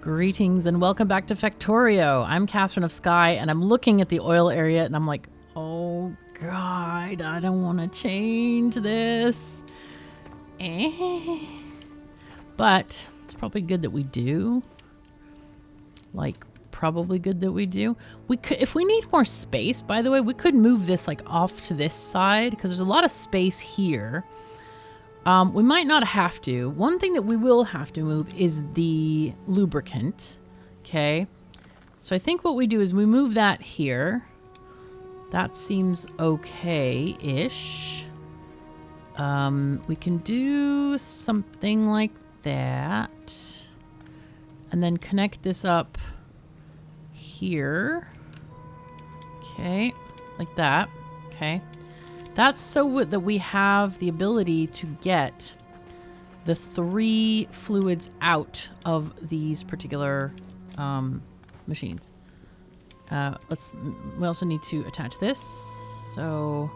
Greetings and welcome back to Factorio. I'm KatherineOfSky and I'm looking at the oil area and I'm like, oh God, I don't want to change this. But it's probably good that we do. Like, probably good that we do. We could, if we need more space, by the way, we could move this like off to this side because there's a lot of space here. We might not have to. One thing that we will have to move is the lubricant. Okay. So I think what we do is we move that here. That seems okay-ish. We can do something like that. And then connect this up here. Okay. Like that. Okay. That's so that we have the ability to get the 3 fluids out of these particular machines. We also need to attach this. So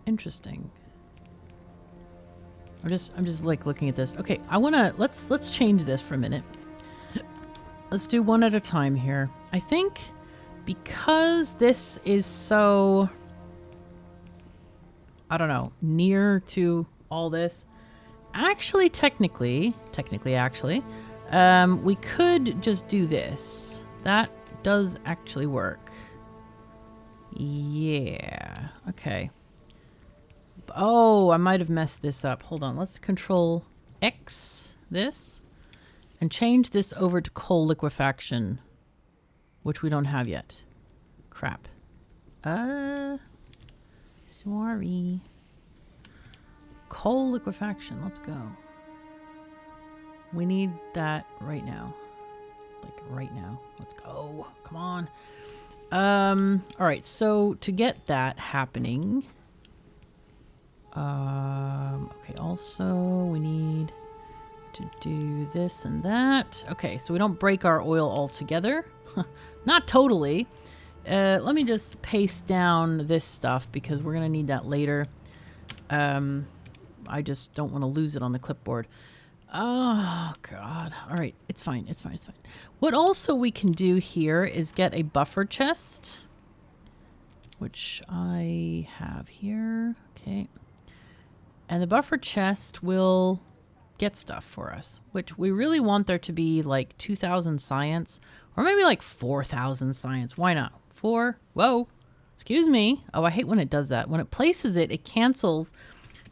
interesting. I'm just like looking at this. Okay, let's change this for a minute. Let's do one at a time here. I think because this is so, I don't know, near to all this, actually, technically, we could just do this. That does actually work. Yeah, okay. Oh, I might have messed this up. Hold on, let's Control X this. And change this over to coal liquefaction, which we don't have yet. Crap. Sorry. Coal liquefaction, let's go. We need that right now. Like right now. Let's go. Come on. All right, so to get that happening, okay, also we need to do this and that. Okay, so we don't break our oil altogether. Not totally. Let me just paste down this stuff because we're going to need that later. I just don't want to lose it on the clipboard. Oh, God. All right, it's fine. It's fine. It's fine. What also we can do here is get a buffer chest, which I have here. Okay. And the buffer chest will get stuff for us, which we really want there to be like 2,000 science or maybe like 4,000 science. Why not? 4? Whoa. Excuse me. Oh, I hate when it does that. When it places it, it cancels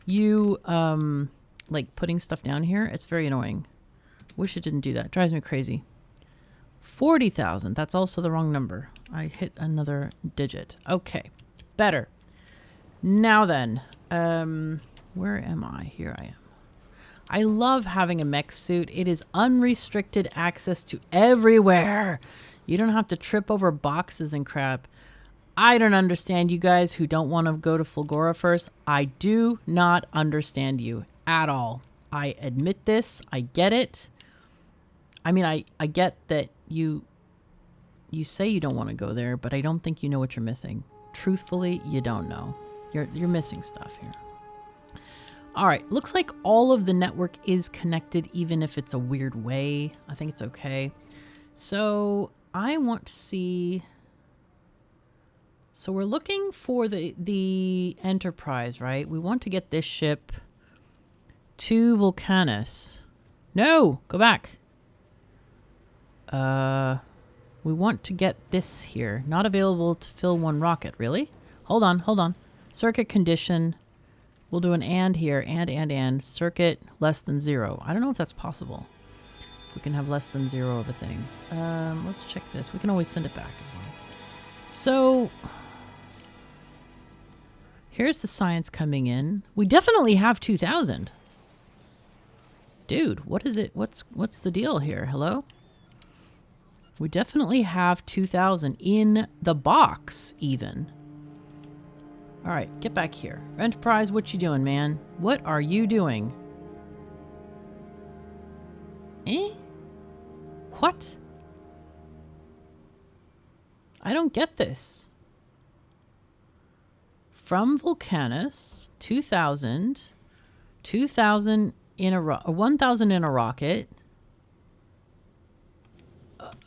you like putting stuff down here. It's very annoying. Wish it didn't do that. It drives me crazy. 40,000. That's also the wrong number. I hit another digit. Okay. Better. Now then, where am I? Here I am. I love having a mech suit. It is unrestricted access to everywhere. You don't have to trip over boxes and crap. I don't understand you guys who don't want to go to Fulgora first. I do not understand you at all. I admit this. I get it. I mean, I get that you say you don't want to go there, but I don't think you know what you're missing. Truthfully, you don't know. You're missing stuff here. All right, looks like all of the network is connected, even if it's a weird way. I think it's okay. So I want to see. So we're looking for the Enterprise, right? We want to get this ship to Vulcanus. No, go back. We want to get this here. Not available to fill 1 rocket, really? Hold on. Circuit condition. We'll do an and here, and. Circuit less than 0. I don't know if that's possible. If we can have less than 0 of a thing. Let's check this. We can always send it back as well. So here's the science coming in. We definitely have 2,000. Dude, what is it? What's the deal here? Hello? We definitely have 2,000 in the box, even. All right, get back here. Enterprise, what you doing, man? What are you doing? What? I don't get this. from Vulcanus, 2,000, 2,000 in a 1,000 in a rocket.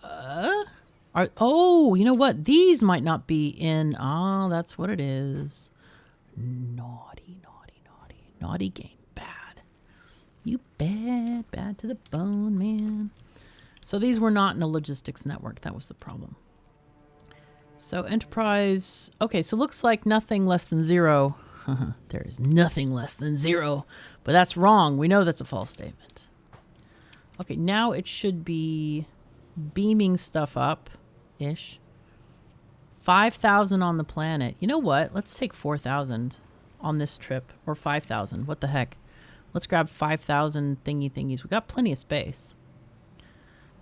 Oh, you know what? These might not be in. Oh, that's what it is. Naughty, naughty, naughty. Naughty game. Bad. You bad. Bad to the bone, man. So these were not in a logistics network. That was the problem. So enterprise. Okay, so looks like nothing less than 0. There is nothing less than 0. But that's wrong. We know that's a false statement. Okay, now it should be beaming stuff up-ish. 5,000 on the planet. You know what? Let's take 4,000 on this trip. Or 5,000. What the heck? Let's grab 5,000 thingies. We got plenty of space.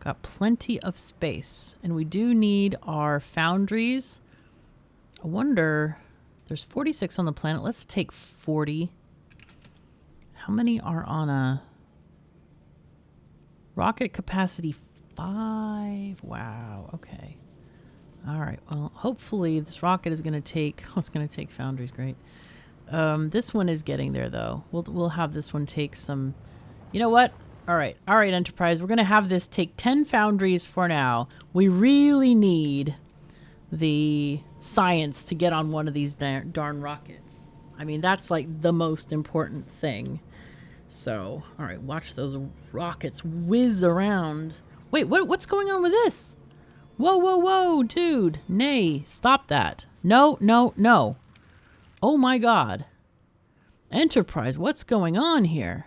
Got plenty of space. And we do need our foundries. I wonder... There's 46 on the planet. Let's take 40. How many are on a... Rocket capacity 5. Wow. Okay. All right. Well, hopefully this rocket is going to take... Oh, it's going to take foundries. Great. This one is getting there, though. We'll have this one take some... You know what? All right. All right, Enterprise. We're going to have this take 10 foundries for now. We really need the science to get on one of these darn rockets. I mean, that's like the most important thing. So, all right. Watch those rockets whiz around. Wait, what's going on with this? Whoa, whoa, whoa, dude. Nay, stop that. No, no, no. Oh my God. Enterprise, what's going on here?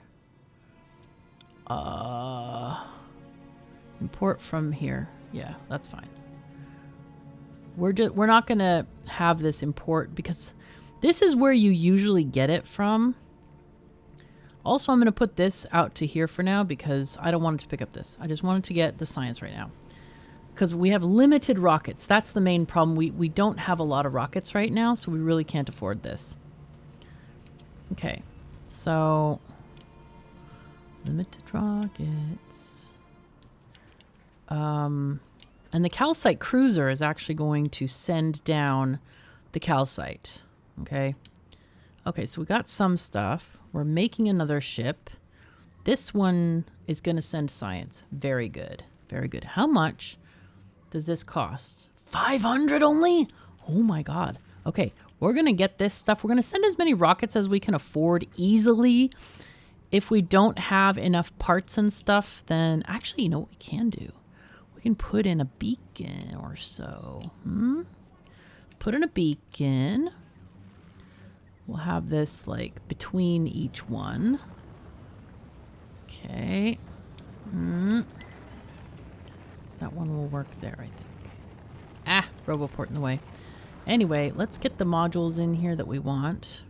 Import from here. Yeah, that's fine. We're not going to have this import because this is where you usually get it from. Also, I'm going to put this out to here for now because I don't want it to pick up this. I just wanted to get the science right now. Because we have limited rockets. That's the main problem. We don't have a lot of rockets right now, so we really can't afford this. Okay. So, limited rockets. And the calcite cruiser is actually going to send down the calcite. Okay. Okay, so we got some stuff. We're making another ship. This one is going to send science. Very good. Very good. How much does this cost? 500 only? Oh my God. Okay, we're going to get this stuff. We're going to send as many rockets as we can afford easily. If we don't have enough parts and stuff, then actually, you know what we can do? We can put in a beacon or so. Put in a beacon. We'll have this like between each one. Okay. That one will work there, I think. Ah, Roboport in the way. Anyway, let's get the modules in here that we want.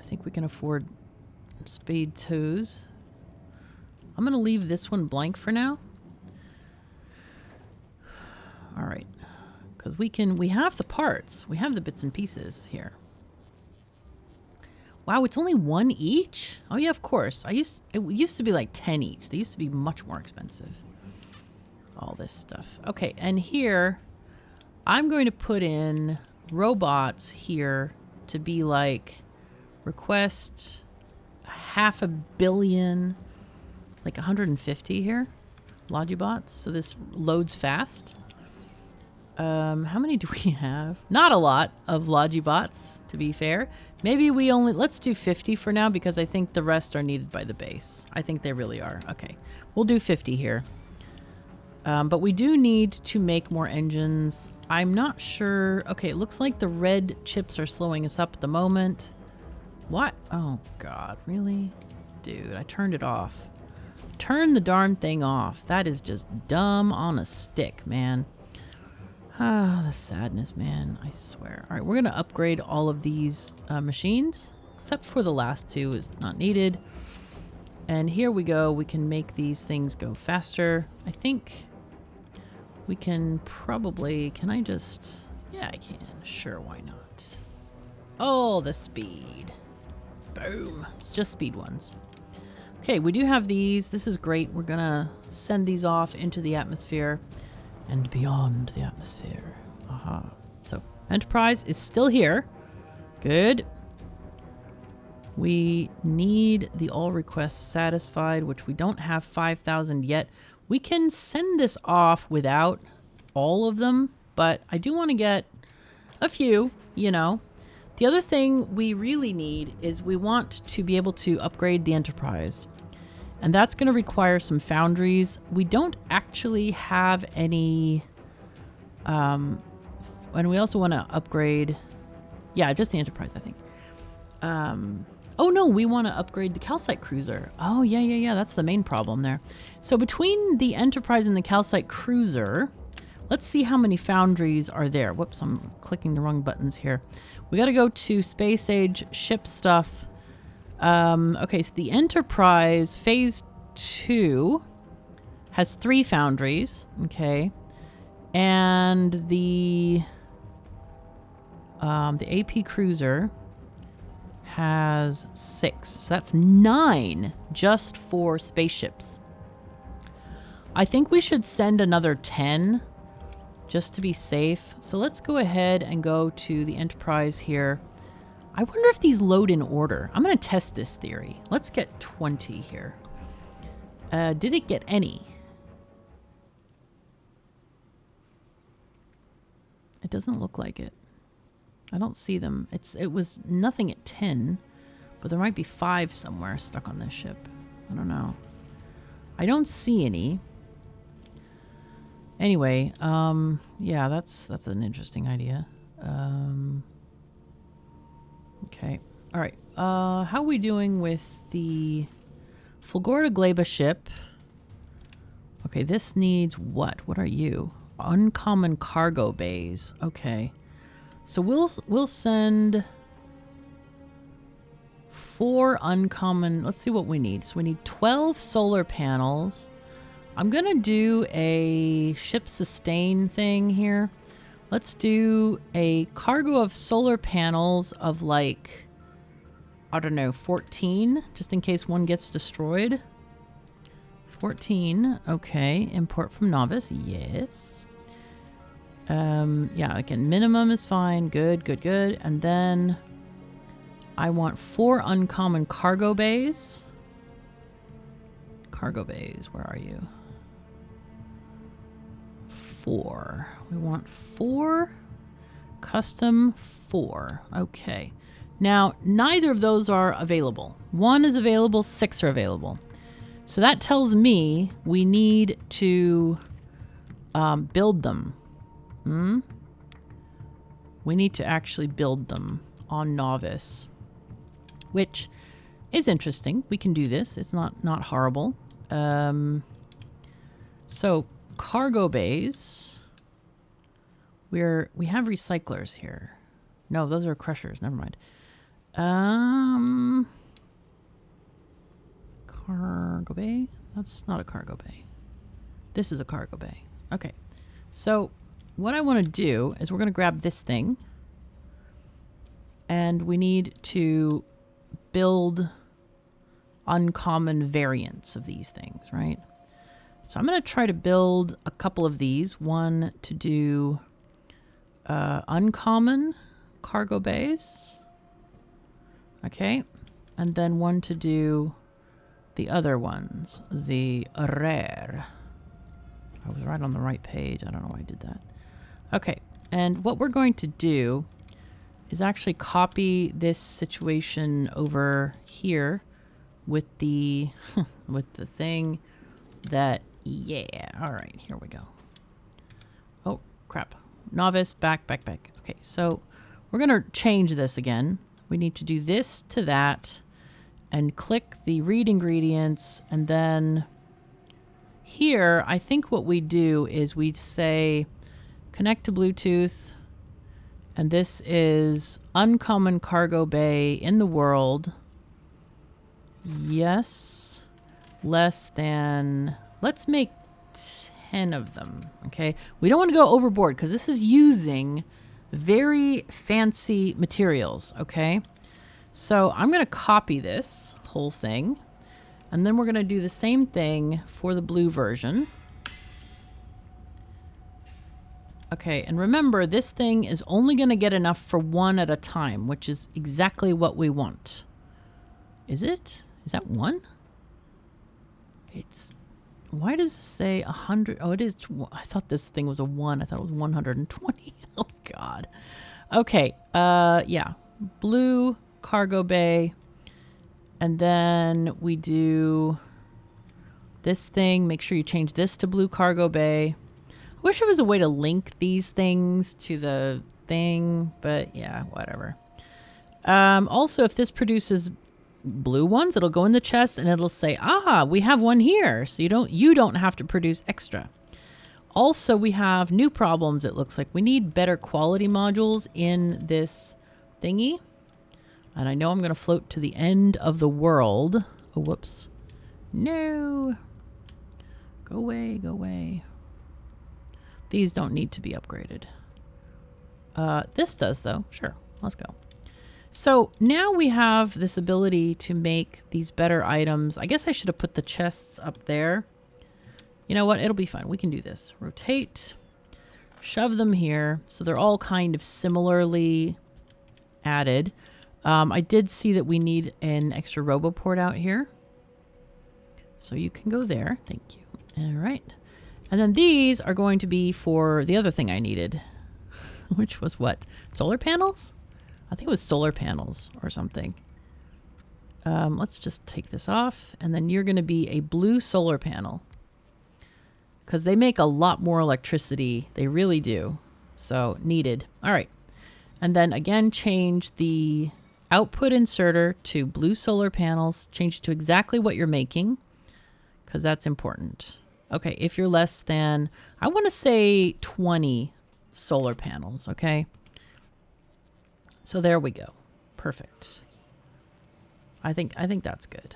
I think we can afford speed 2s. I'm going to leave this one blank for now. All right. Because we have the parts. We have the bits and pieces here. Wow, it's only 1 each? Oh yeah, of course. It used to be like 10 each. They used to be much more expensive. All this stuff. Okay, and here I'm going to put in robots here to be like request 500 million, like 150 here. Logibots. So this loads fast. How many do we have? Not a lot of Logibots, to be fair. Maybe let's do 50 for now because I think the rest are needed by the base. I think they really are. Okay, we'll do 50 here. But we do need to make more engines. I'm not sure. Okay, it looks like the red chips are slowing us up at the moment. What? Oh, God, really? Dude, I turned it off. Turn the darn thing off. That is just dumb on a stick, man. Ah, the sadness, man. I swear. All right, we're going to upgrade all of these machines, except for the last 2 is not needed. And here we go. We can make these things go faster. I think we can probably... Can I just... Yeah, I can. Sure, why not? Oh, the speed. Boom. It's just speed ones. Okay, we do have these. This is great. We're going to send these off into the atmosphere. And beyond the atmosphere. Aha. So, Enterprise is still here. Good. We need the all requests satisfied, which we don't have 5,000 yet. We can send this off without all of them, but I do want to get a few, you know. The other thing we really need is we want to be able to upgrade the Enterprise. And that's going to require some foundries. We don't actually have any... and we also want to upgrade... Yeah, just the Enterprise, I think. Oh, no, we want to upgrade the calcite cruiser. Oh, yeah. That's the main problem there. So between the Enterprise and the calcite cruiser, let's see how many foundries are there. Whoops, I'm clicking the wrong buttons here. We got to go to Space Age, ship stuff. Okay, so the Enterprise Phase 2 has 3 foundries. Okay. And the AP cruiser has 6. So that's 9 just for spaceships. I think we should send another 10 just to be safe. So let's go ahead and go to the Enterprise here. I wonder if these load in order. I'm going to test this theory. Let's get 20 here. Did it get any? It doesn't look like it. I don't see them. It was nothing at 10, but there might be 5 somewhere stuck on this ship. I don't know. I don't see any. Anyway, yeah, that's an interesting idea. Okay. All right. How are we doing with the Fulgora Gleba ship? Okay, this needs what? What are you? Uncommon cargo bays. Okay. So we'll send 4 uncommon. Let's see what we need. So we need 12 solar panels. I'm going to do a ship sustain thing here. Let's do a cargo of solar panels of like, I don't know, 14, just in case one gets destroyed. 14. Okay. Import from Novice. Yes. Yeah, again, minimum is fine. Good. And then I want 4 uncommon cargo bays. Cargo bays, where are you? 4. We want 4. Custom 4. Okay. Now, neither of those are available. 1 is available, 6 are available. So that tells me we need to build them. We need to actually build them on Novice, which is interesting. We can do this. It's not horrible. So cargo bays. We have recyclers here. No, those are crushers. Never mind. Cargo bay. That's not a cargo bay. This is a cargo bay. Okay. So what I want to do is we're going to grab this thing. And we need to build uncommon variants of these things, right? So I'm going to try to build a couple of these. One to do uncommon cargo bays. Okay. And then one to do the other ones. The rare. I was right on the right page. I don't know why I did that. Okay. And what we're going to do is actually copy this situation over here with the with the thing that, yeah. All right, here we go. Oh, crap. Novice, back. Okay, so we're going to change this again. We need to do this to that and click the read ingredients. And then here, I think what we do is we say connect to Bluetooth. And this is uncommon cargo bay in the world. Yes. Less than... Let's make 10 of them. Okay. We don't want to go overboard because this is using very fancy materials. Okay. So I'm going to copy this whole thing. And then we're going to do the same thing for the blue version. Okay, and remember, this thing is only going to get enough for one at a time, which is exactly what we want. Is it? Is that one? It's... Why does it say 100? Oh, it is... I thought this thing was a 1. I thought it was 120. Oh, God. Okay, yeah. Blue cargo bay. And then we do this thing. Make sure you change this to blue cargo bay. I wish there was a way to link these things to the thing, but yeah, whatever. Also, if this produces blue ones, it'll go in the chest and it'll say, ah, we have one here. So you don't have to produce extra. Also, we have new problems. It looks like we need better quality modules in this thingy. And I know I'm going to float to the end of the world. Oh, whoops. No. Go away, go away. These don't need to be upgraded. This does, though. Sure, let's go. So now we have this ability to make these better items. I guess I should have put the chests up there. You know what? It'll be fine. We can do this. Rotate. Shove them here. So they're all kind of similarly added. I did see that we need an extra roboport out here. So you can go there. Thank you. All right. And then these are going to be for the other thing I needed, which was what? Solar panels? I think it was solar panels or something. Let's just take this off. And then you're going to be a blue solar panel. Because they make a lot more electricity. They really do. So needed. All right. And then again, change the output inserter to blue solar panels. Change it to exactly what you're making. Because that's important. Okay, if you're less than, I want to say 20 solar panels, okay? So there we go. Perfect. I think that's good.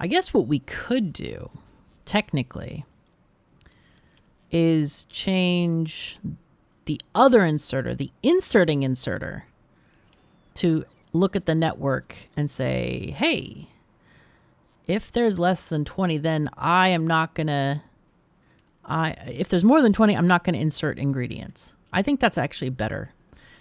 I guess what we could do, technically, is change the other inserter, the inserting inserter, to look at the network and say, hey, if there's less than 20, then I am not going to... if there's more than 20, I'm not going to insert ingredients. I think that's actually better.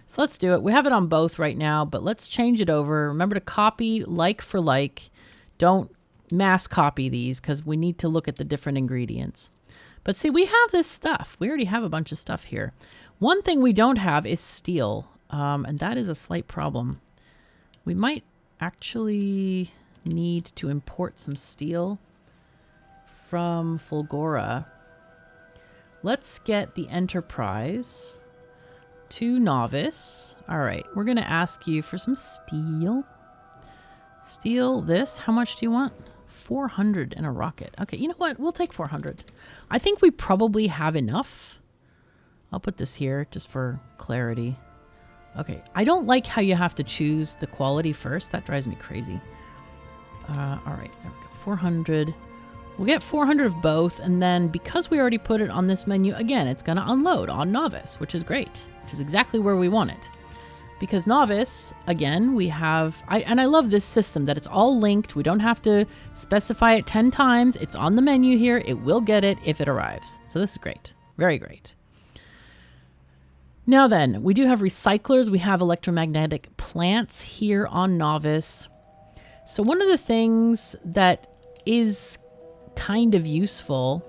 So let's do it. We have it on both right now, but let's change it over. Remember to copy like for like. Don't mass copy these because we need to look at the different ingredients. But see, we have this stuff. We already have a bunch of stuff here. One thing we don't have is steel, and that is a slight problem. We might actually need to import some steel from Fulgora. Let's get the Enterprise to Novice. All right, we're going to ask you for some steel. Steel this. How much do you want? 400 in a rocket. Okay, you know what? We'll take 400. I think we probably have enough. I'll put this here just for clarity. Okay, I don't like how you have to choose the quality first. That drives me crazy. All right, there we go. 400. We'll get 400 of both, and then because we already put it on this menu, again, it's going to unload on Novice, which is great, which is exactly where we want it. Because Novice, again, we have... I love this system, that it's all linked. We don't have to specify it 10 times. It's on the menu here. It will get it if it arrives. So this is great. Very great. Now then, we do have recyclers. We have electromagnetic plants here on Novice. So one of the things that is kind of useful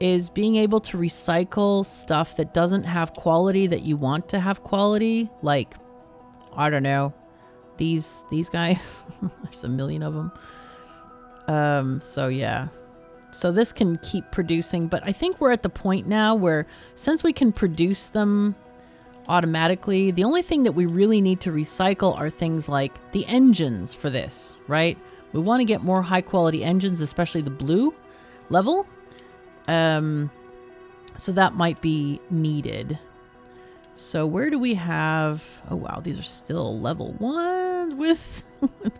is being able to recycle stuff that doesn't have quality that you want to have quality. Like, I don't know, these guys. There's a million of them. So yeah. So this can keep producing, but I think we're at the point now where since we can produce them automatically, the only thing that we really need to recycle are things like the engines for this, right? We want to get more high quality engines, especially the blue level. So that might be needed. So where do we have... Oh, wow. These are still level 1s with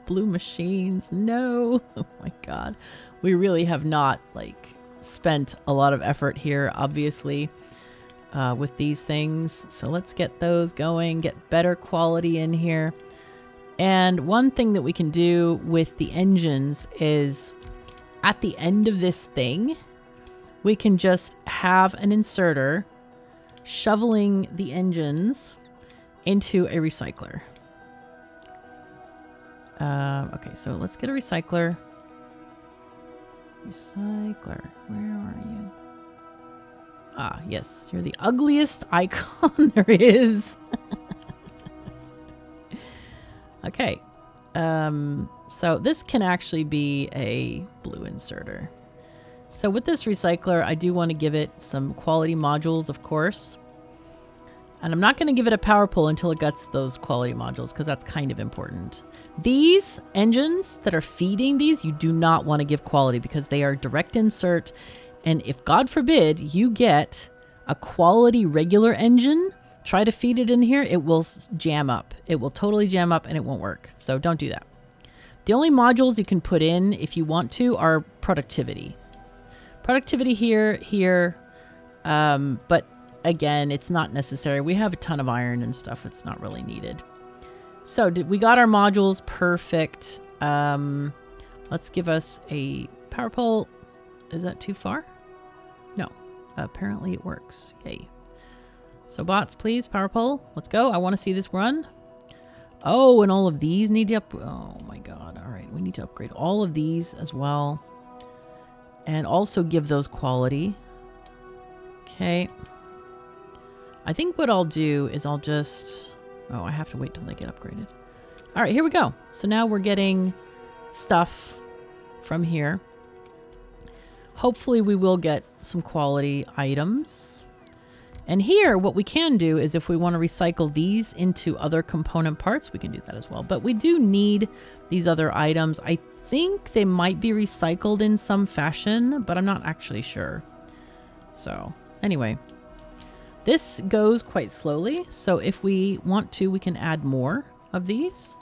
blue machines. No. Oh, my God. We really have not, like, spent a lot of effort here, obviously, with these things. So let's get those going, get better quality in here. And one thing that we can do with the engines is at the end of this thing, we can just have an inserter shoveling the engines into a recycler. Okay, so let's get a recycler. Recycler, where are you? Ah, yes, you're the ugliest icon there is. Okay, so this can actually be a blue inserter. So with this recycler, I do want to give it some quality modules, of course. And I'm not going to give it a power pull until it gets those quality modules, because that's kind of important. These engines that are feeding these, you do not want to give quality because they are direct insert. And if, God forbid, you get a quality regular engine, try to feed it in here, it will jam up. It will totally jam up and it won't work. So don't do that. The only modules you can put in if you want to are productivity. Productivity here, but again, it's not necessary. We have a ton of iron and stuff. It's not really needed. So we got our modules. Perfect. Let's give us a power pole. Is that too far? No. Apparently it works. Yay. So bots, please. Power pole. Let's go. I want to see this run. Oh, and all of these need to oh my God. All right. We need to upgrade all of these as well. And also give those quality. Okay. I think what I'll do is I'll just... Oh, I have to wait till they get upgraded. All right, here we go. So now we're getting stuff from here. Hopefully we will get some quality items. And here, what we can do is if we want to recycle these into other component parts, we can do that as well. But we do need these other items. I think they might be recycled in some fashion, but I'm not actually sure. So, anyway. This goes quite slowly, so if we want to, we can add more of these.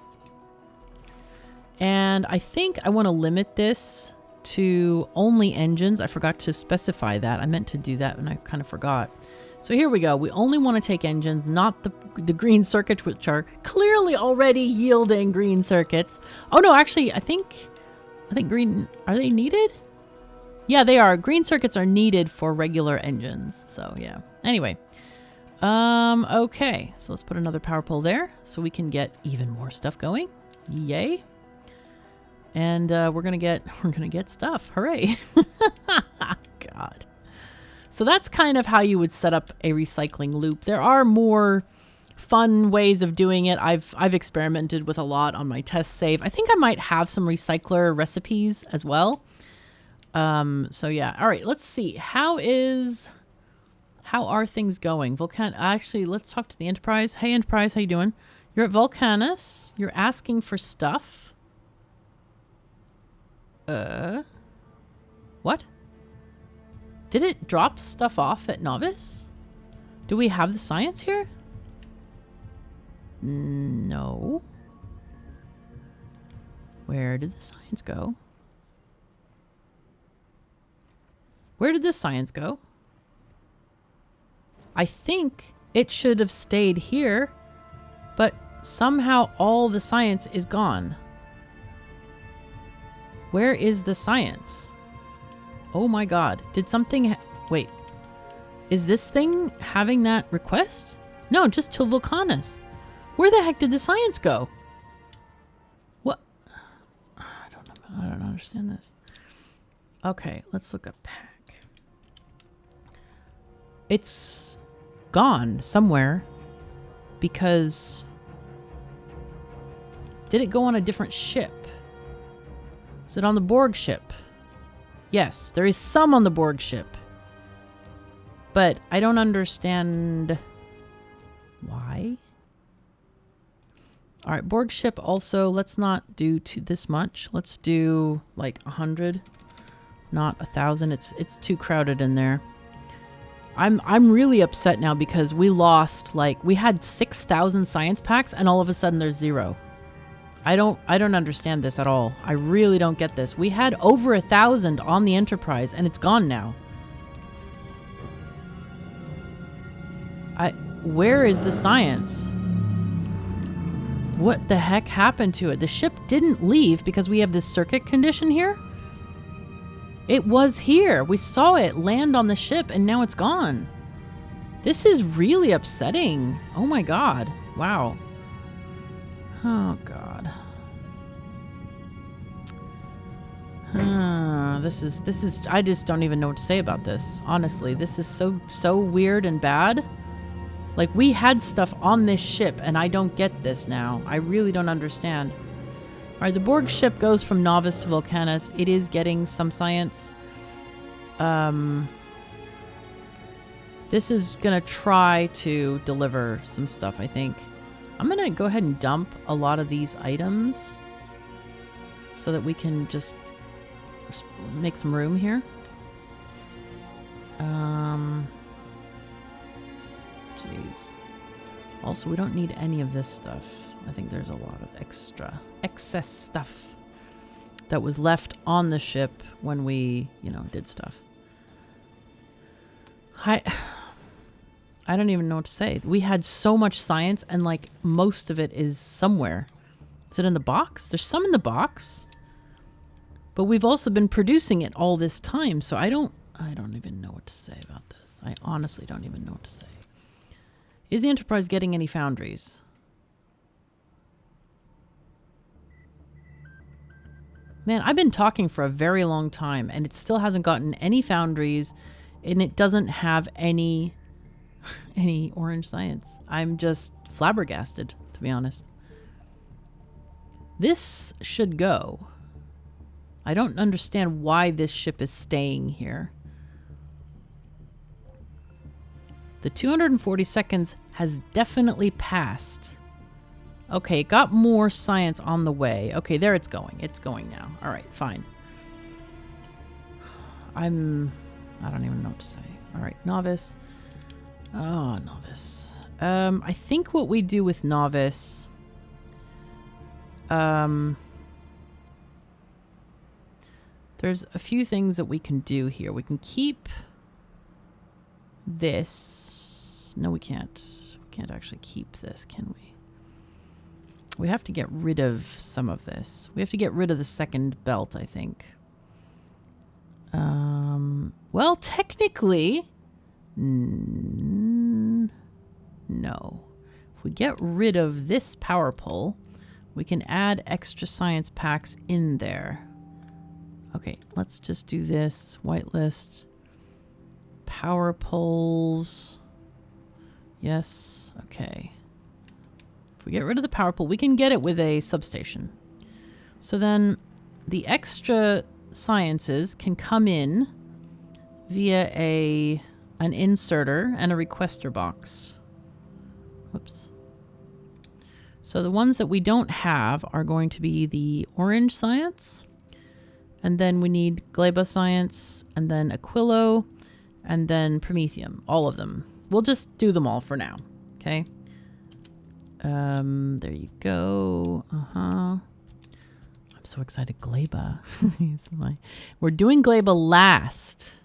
And I think I want to limit this to only engines. I forgot to specify that. I meant to do that and I kind of forgot. So here we go. We only want to take engines, not the green circuits, which are clearly already yielding green circuits. Oh no, actually, I think green, are they needed? Yeah, they are. Green circuits are needed for regular engines. So yeah. Anyway. Okay. So let's put another power pole there so we can get even more stuff going. Yay. And we're gonna get stuff. Hooray. God. So that's kind of how you would set up a recycling loop. There are more fun ways of doing it. I've experimented with a lot on my test save. I think I might have some recycler recipes as well. So yeah. All right, let's see. How are things going? Actually, let's talk to the Enterprise. Hey Enterprise, how you doing? You're at Vulcanus. You're asking for stuff. What? Did it drop stuff off at Novice? Do we have the science here? No. Where did the science go? Where did this science go? I think it should have stayed here, but somehow all the science is gone. Where is the science? Oh my God. Did something... Wait. Is this thing having that request? No, just till Vulcanus. Where the heck did the science go? What? I don't understand this. Okay, let's look up pack. It's gone somewhere because... Did it go on a different ship? Is it on the Borg ship? Yes, there is some on the Borg ship. But I don't understand why. All right, Borg ship also, let's not do this much. Let's do like 100, not 1,000. It's too crowded in there. I'm really upset now because we lost, like, we had 6,000 science packs and all of a sudden there's 0. I don't understand this at all. I really don't get this. We had over 1,000 on the Enterprise and it's gone now. Where is the science? What the heck happened to it? The ship didn't leave because we have this circuit condition here. It was here. We saw it land on the ship and now it's gone. This is really upsetting. Oh my god. Wow. Oh god. This is I just don't even know what to say about this. Honestly, this is so weird and bad. Like, we had stuff on this ship and I don't get this now. I really don't understand. All right, the Borg ship goes from Novice to Vulcanus. It is getting some science. This is gonna try to deliver some stuff, I think. I'm gonna go ahead and dump a lot of these items so that we can just make some room here. Jeez. Also, we don't need any of this stuff. I think there's a lot of excess stuff that was left on the ship when we, you know, did stuff. I don't even know what to say. We had so much science and like most of it is somewhere. Is it in the box? There's some in the box. But we've also been producing it all this time, so I don't even know what to say about this. I honestly don't even know what to say. Is the Enterprise getting any foundries? Man, I've been talking for a very long time and it still hasn't gotten any foundries and it doesn't have any orange science. I'm just flabbergasted, to be honest. This should go. I don't understand why this ship is staying here. The 240 seconds has definitely passed. Okay, got more science on the way. Okay, there it's going. It's going now. All right, fine. I don't even know what to say. All right, Novice. Oh, Novice. I think what we do with Novice... there's a few things that we can do here. We can keep this. No, we can't. We can't actually keep this, can we? We have to get rid of some of this. We have to get rid of the second belt, I think. Well, technically... no. If we get rid of this power pole, we can add extra science packs in there. Okay, let's just do this. Whitelist. Power poles. Yes, okay. If we get rid of the power pole, we can get it with a substation. So then the extra sciences can come in via an inserter and a requester box. Whoops. So the ones that we don't have are going to be the orange science. And then we need Gleba science, and then Aquilo, and then Promethium. All of them. We'll just do them all for now. Okay? There you go. I'm so excited. Gleba. We're doing Gleba last.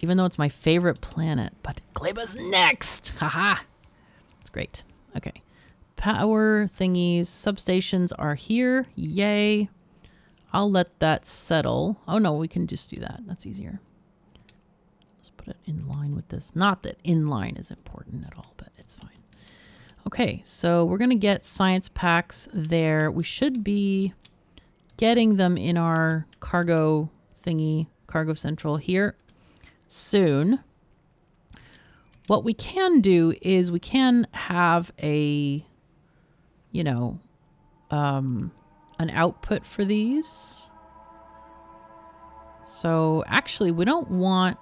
Even though it's my favorite planet. But Gleba's next. Haha. It's great. Okay. Power thingies. Substations are here. Yay. I'll let that settle. Oh no, we can just do that. That's easier. Let's put it in line with this. Not that in line is important at all, but it's fine. Okay, so we're going to get science packs there. We should be getting them in our cargo thingy, cargo central here soon. What we can do is we can have a, you know, an output for these. So actually we don't want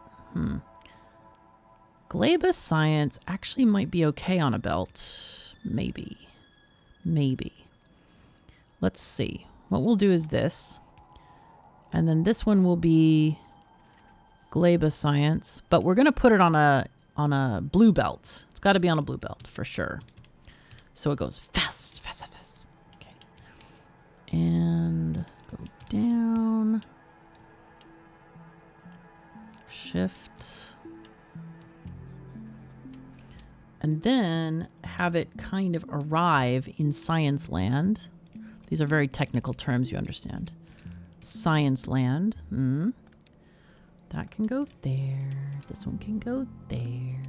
Gleba science actually might be okay on a belt. Maybe. Let's see. What we'll do is this. And then this one will be Gleba science, but we're going to put it on a blue belt. It's got to be on a blue belt for sure. So it goes fast. Okay. And go down. Shift. And then have it kind of arrive in science land. These are very technical terms, you understand. Science land. That can go there. This one can go there.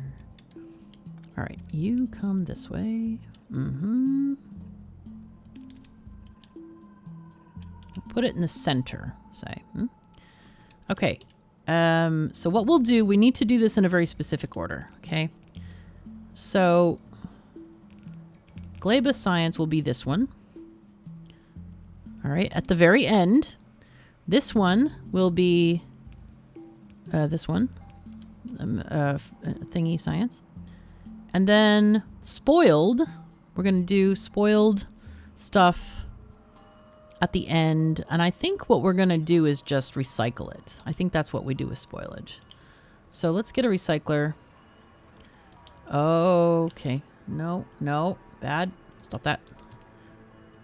All right, you come this way. Put it in the center, say. Okay. So what we'll do, we need to do this in a very specific order, okay? So Gleba Science will be this one. All right, at the very end, this one will be this one, thingy science. And then spoiled, we're going to do spoiled stuff at the end. And I think what we're going to do is just recycle it. I think that's what we do with spoilage. So let's get a recycler. Okay. No, no, bad. Stop that.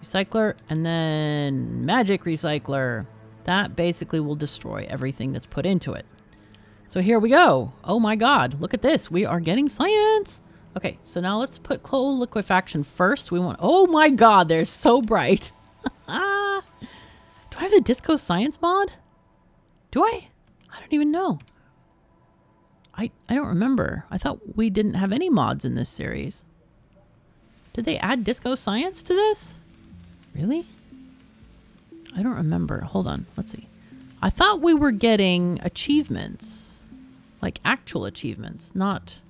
Recycler and then magic recycler. That basically will destroy everything that's put into it. So here we go. Oh my God, look at this. We are getting science. Okay, so now let's put coal liquefaction first. We want, oh my God, they're so bright. Do I have the Disco Science mod? Do I? I don't even know. I don't remember. I thought we didn't have any mods in this series. Did they add Disco Science to this? Really? I don't remember. Hold on. Let's see. I thought we were getting achievements. Like actual achievements. Not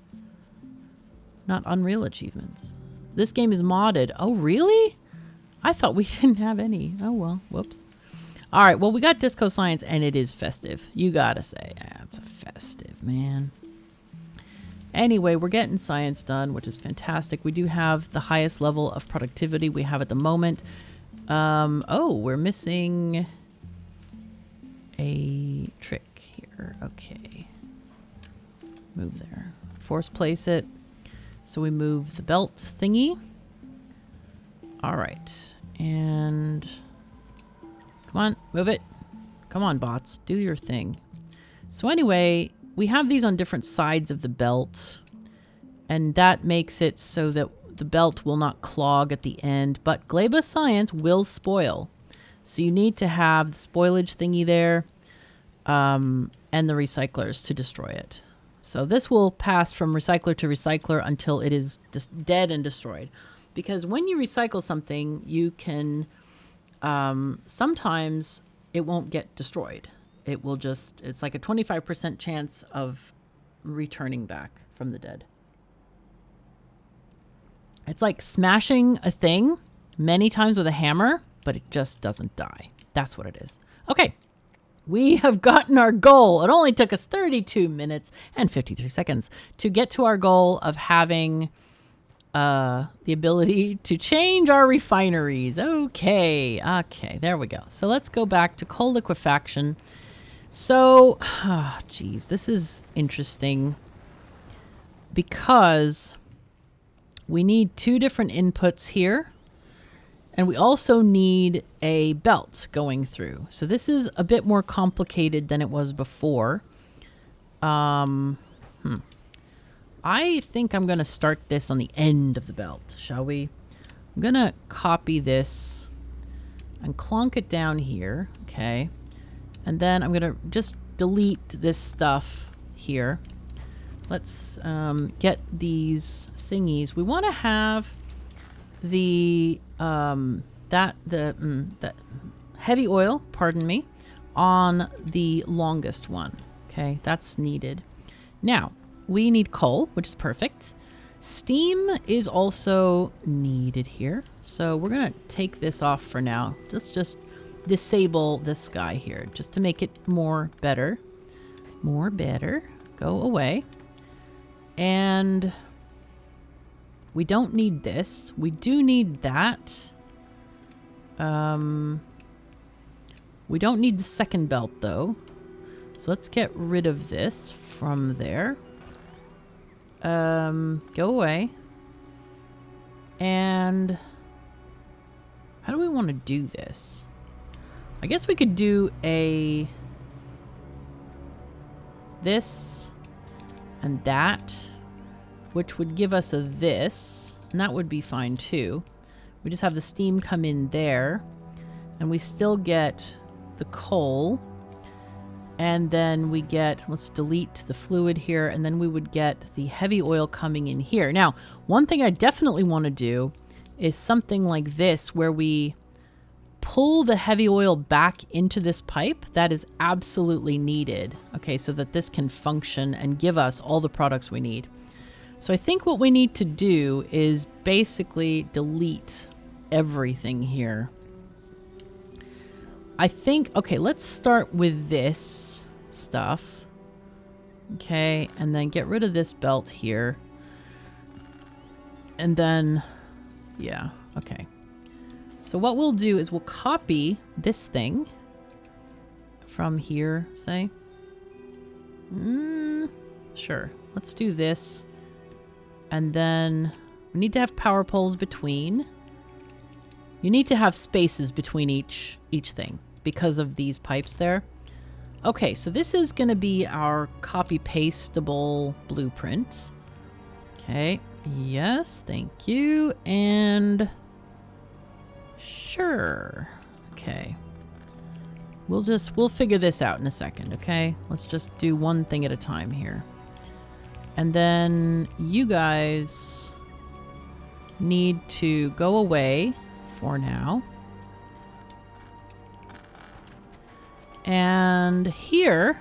Unreal achievements. This game is modded. Oh, really? I thought we didn't have any. Oh, well. Whoops. All right. Well, we got Disco Science and it is festive. You gotta say. Yeah, it's a festive, man. Anyway, we're getting science done, which is fantastic. We do have the highest level of productivity we have at the moment. Oh, we're missing a trick here. Okay. Move there. Force place it. So we move the belt thingy. All right. And come on, move it. Come on, bots. Do your thing. So anyway, we have these on different sides of the belt. And that makes it so that the belt will not clog at the end. But Gleba Science will spoil. So you need to have the spoilage thingy there. And the recyclers to destroy it. So this will pass from recycler to recycler until it is just dead and destroyed. Because when you recycle something, you can... sometimes it won't get destroyed. It will just... It's like a 25% chance of returning back from the dead. It's like smashing a thing many times with a hammer, but it just doesn't die. That's what it is. Okay. We have gotten our goal. It only took us 32 minutes and 53 seconds to get to our goal of having the ability to change our refineries. Okay. Okay. There we go. So let's go back to coal liquefaction. So, geez, this is interesting because we need two different inputs here. And we also need a belt going through. So this is a bit more complicated than it was before. I think I'm going to start this on the end of the belt, shall we? I'm going to copy this and clonk it down here. Okay. And then I'm going to just delete this stuff here. Let's get these thingies. We want to have the that heavy oil, pardon me, on the longest one. Okay, that's needed. Now we need coal, which is perfect. Steam is also needed here, so we're gonna take this off for now. Just disable this guy here, just to make it more better. Go away. And we don't need this. We do need that. We don't need the second belt, though. So let's get rid of this from there. Go away. And how do we want to do this? I guess we could do this and that, which would give us a this, and that would be fine too. We just have the steam come in there, and we still get the coal. And then we get, let's delete the fluid here, and then we would get the heavy oil coming in here. Now, one thing I definitely want to do is something like this, where we pull the heavy oil back into this pipe. That is absolutely needed, okay, so that this can function and give us all the products we need. So I think what we need to do is basically delete everything here. I think, okay, let's start with this stuff. Okay, and then get rid of this belt here. And then, yeah, okay. So what we'll do is we'll copy this thing from here, say. Sure, let's do this. And then we need to have power poles between. You need to have spaces between each thing because of these pipes there. Okay, so this is going to be our copy-pastable blueprint. Okay, yes, thank you. And sure. Okay. We'll figure this out in a second, okay? Let's just do one thing at a time here. And then you guys need to go away for now. And here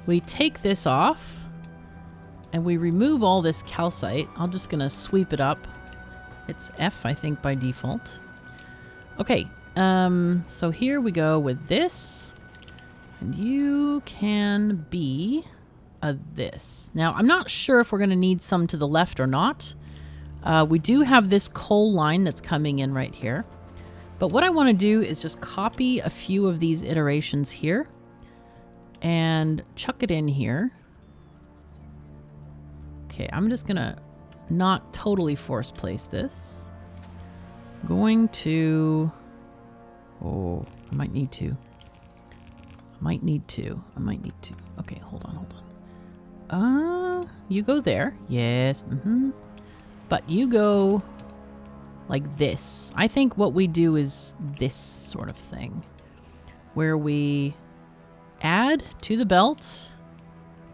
we take this off and we remove all this calcite. I'm just gonna sweep it up. It's F, I think, by default. Okay, so here we go with this. And you can be a this. Now, I'm not sure if we're gonna need some to the left or not. We do have this coal line that's coming in right here. But what I want to do is just copy a few of these iterations here and chuck it in here. Okay, I'm just going to not totally force place this. I'm going to... Oh, I might need to. I might need to. Okay, hold on. You go there. Yes. But you go like this. I think what we do is this sort of thing, where we add to the belt.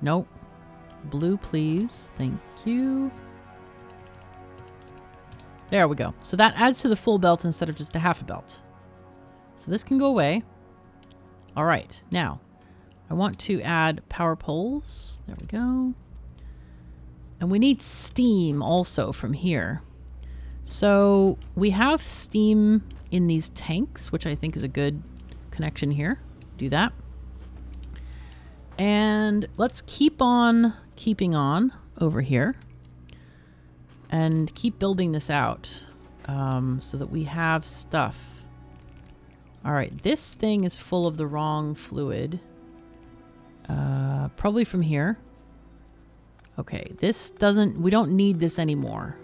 Nope. Blue, please. Thank you. There we go. So that adds to the full belt instead of just a half a belt. So this can go away. All right. Now, I want to add power poles. There we go. And we need steam also from here. So we have steam in these tanks, which I think is a good connection here. Do that. And let's keep on keeping on over here and keep building this out so that we have stuff. All right, this thing is full of the wrong fluid. Probably from here. Okay, this doesn't, we don't need this anymore.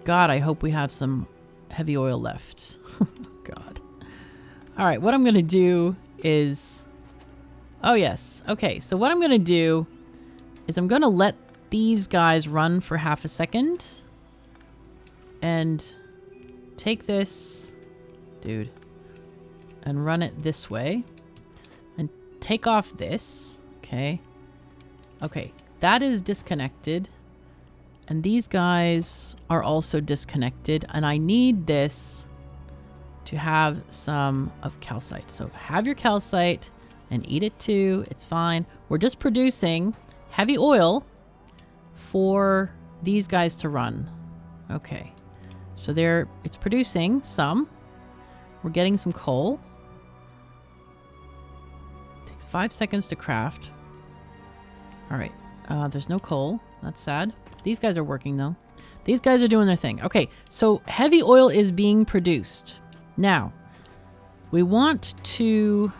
God, I hope we have some heavy oil left. God. All right, what I'm going to do is... Oh, yes. Okay, so what I'm going to do is I'm going to let these guys run for half a second. And take this, dude, and run it this way. And take off this. Okay. Okay, that is disconnected. And these guys are also disconnected. And I need this to have some of calcite. So have your calcite and eat it too. It's fine. We're just producing heavy oil for these guys to run. Okay. So it's producing some. We're getting some coal. Takes 5 seconds to craft. All right. There's no coal. That's sad. These guys are working though. These guys are doing their thing. Okay, so heavy oil is being produced. Now, we want to...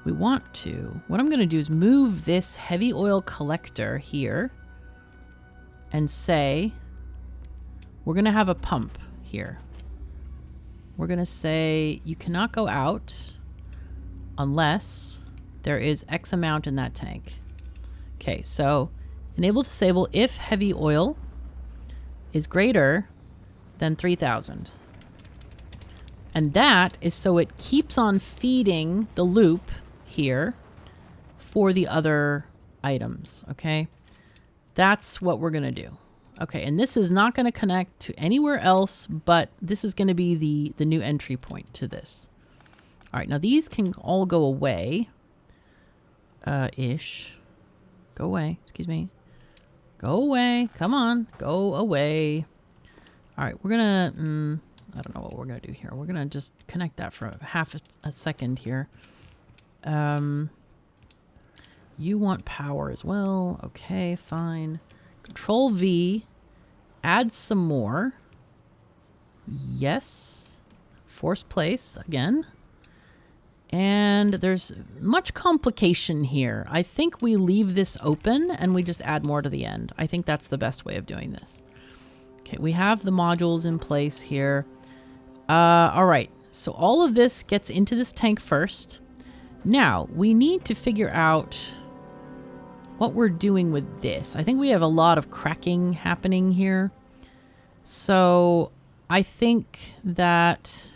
What I'm going to do is move this heavy oil collector here and say, we're going to have a pump here. We're going to say, you cannot go out unless there is X amount in that tank. Okay, so enable disable if heavy oil is greater than 3,000. And that is so it keeps on feeding the loop here for the other items, okay? That's what we're going to do. Okay, and this is not going to connect to anywhere else, but this is going to be the new entry point to this. All right, now these can all go away. Ish. Go away, excuse me. Go away, come on, go away. All right, we're going to... I don't know what we're going to do here. We're going to just connect that for half a second here. You want power as well. Okay, fine. Control V. Add some more. Yes. Force place again. And there's much complication here. I think we leave this open and we just add more to the end. I think that's the best way of doing this. Okay, we have the modules in place here. All right, so all of this gets into this tank first. Now, we need to figure out what we're doing with this. I think we have a lot of cracking happening here. So I think that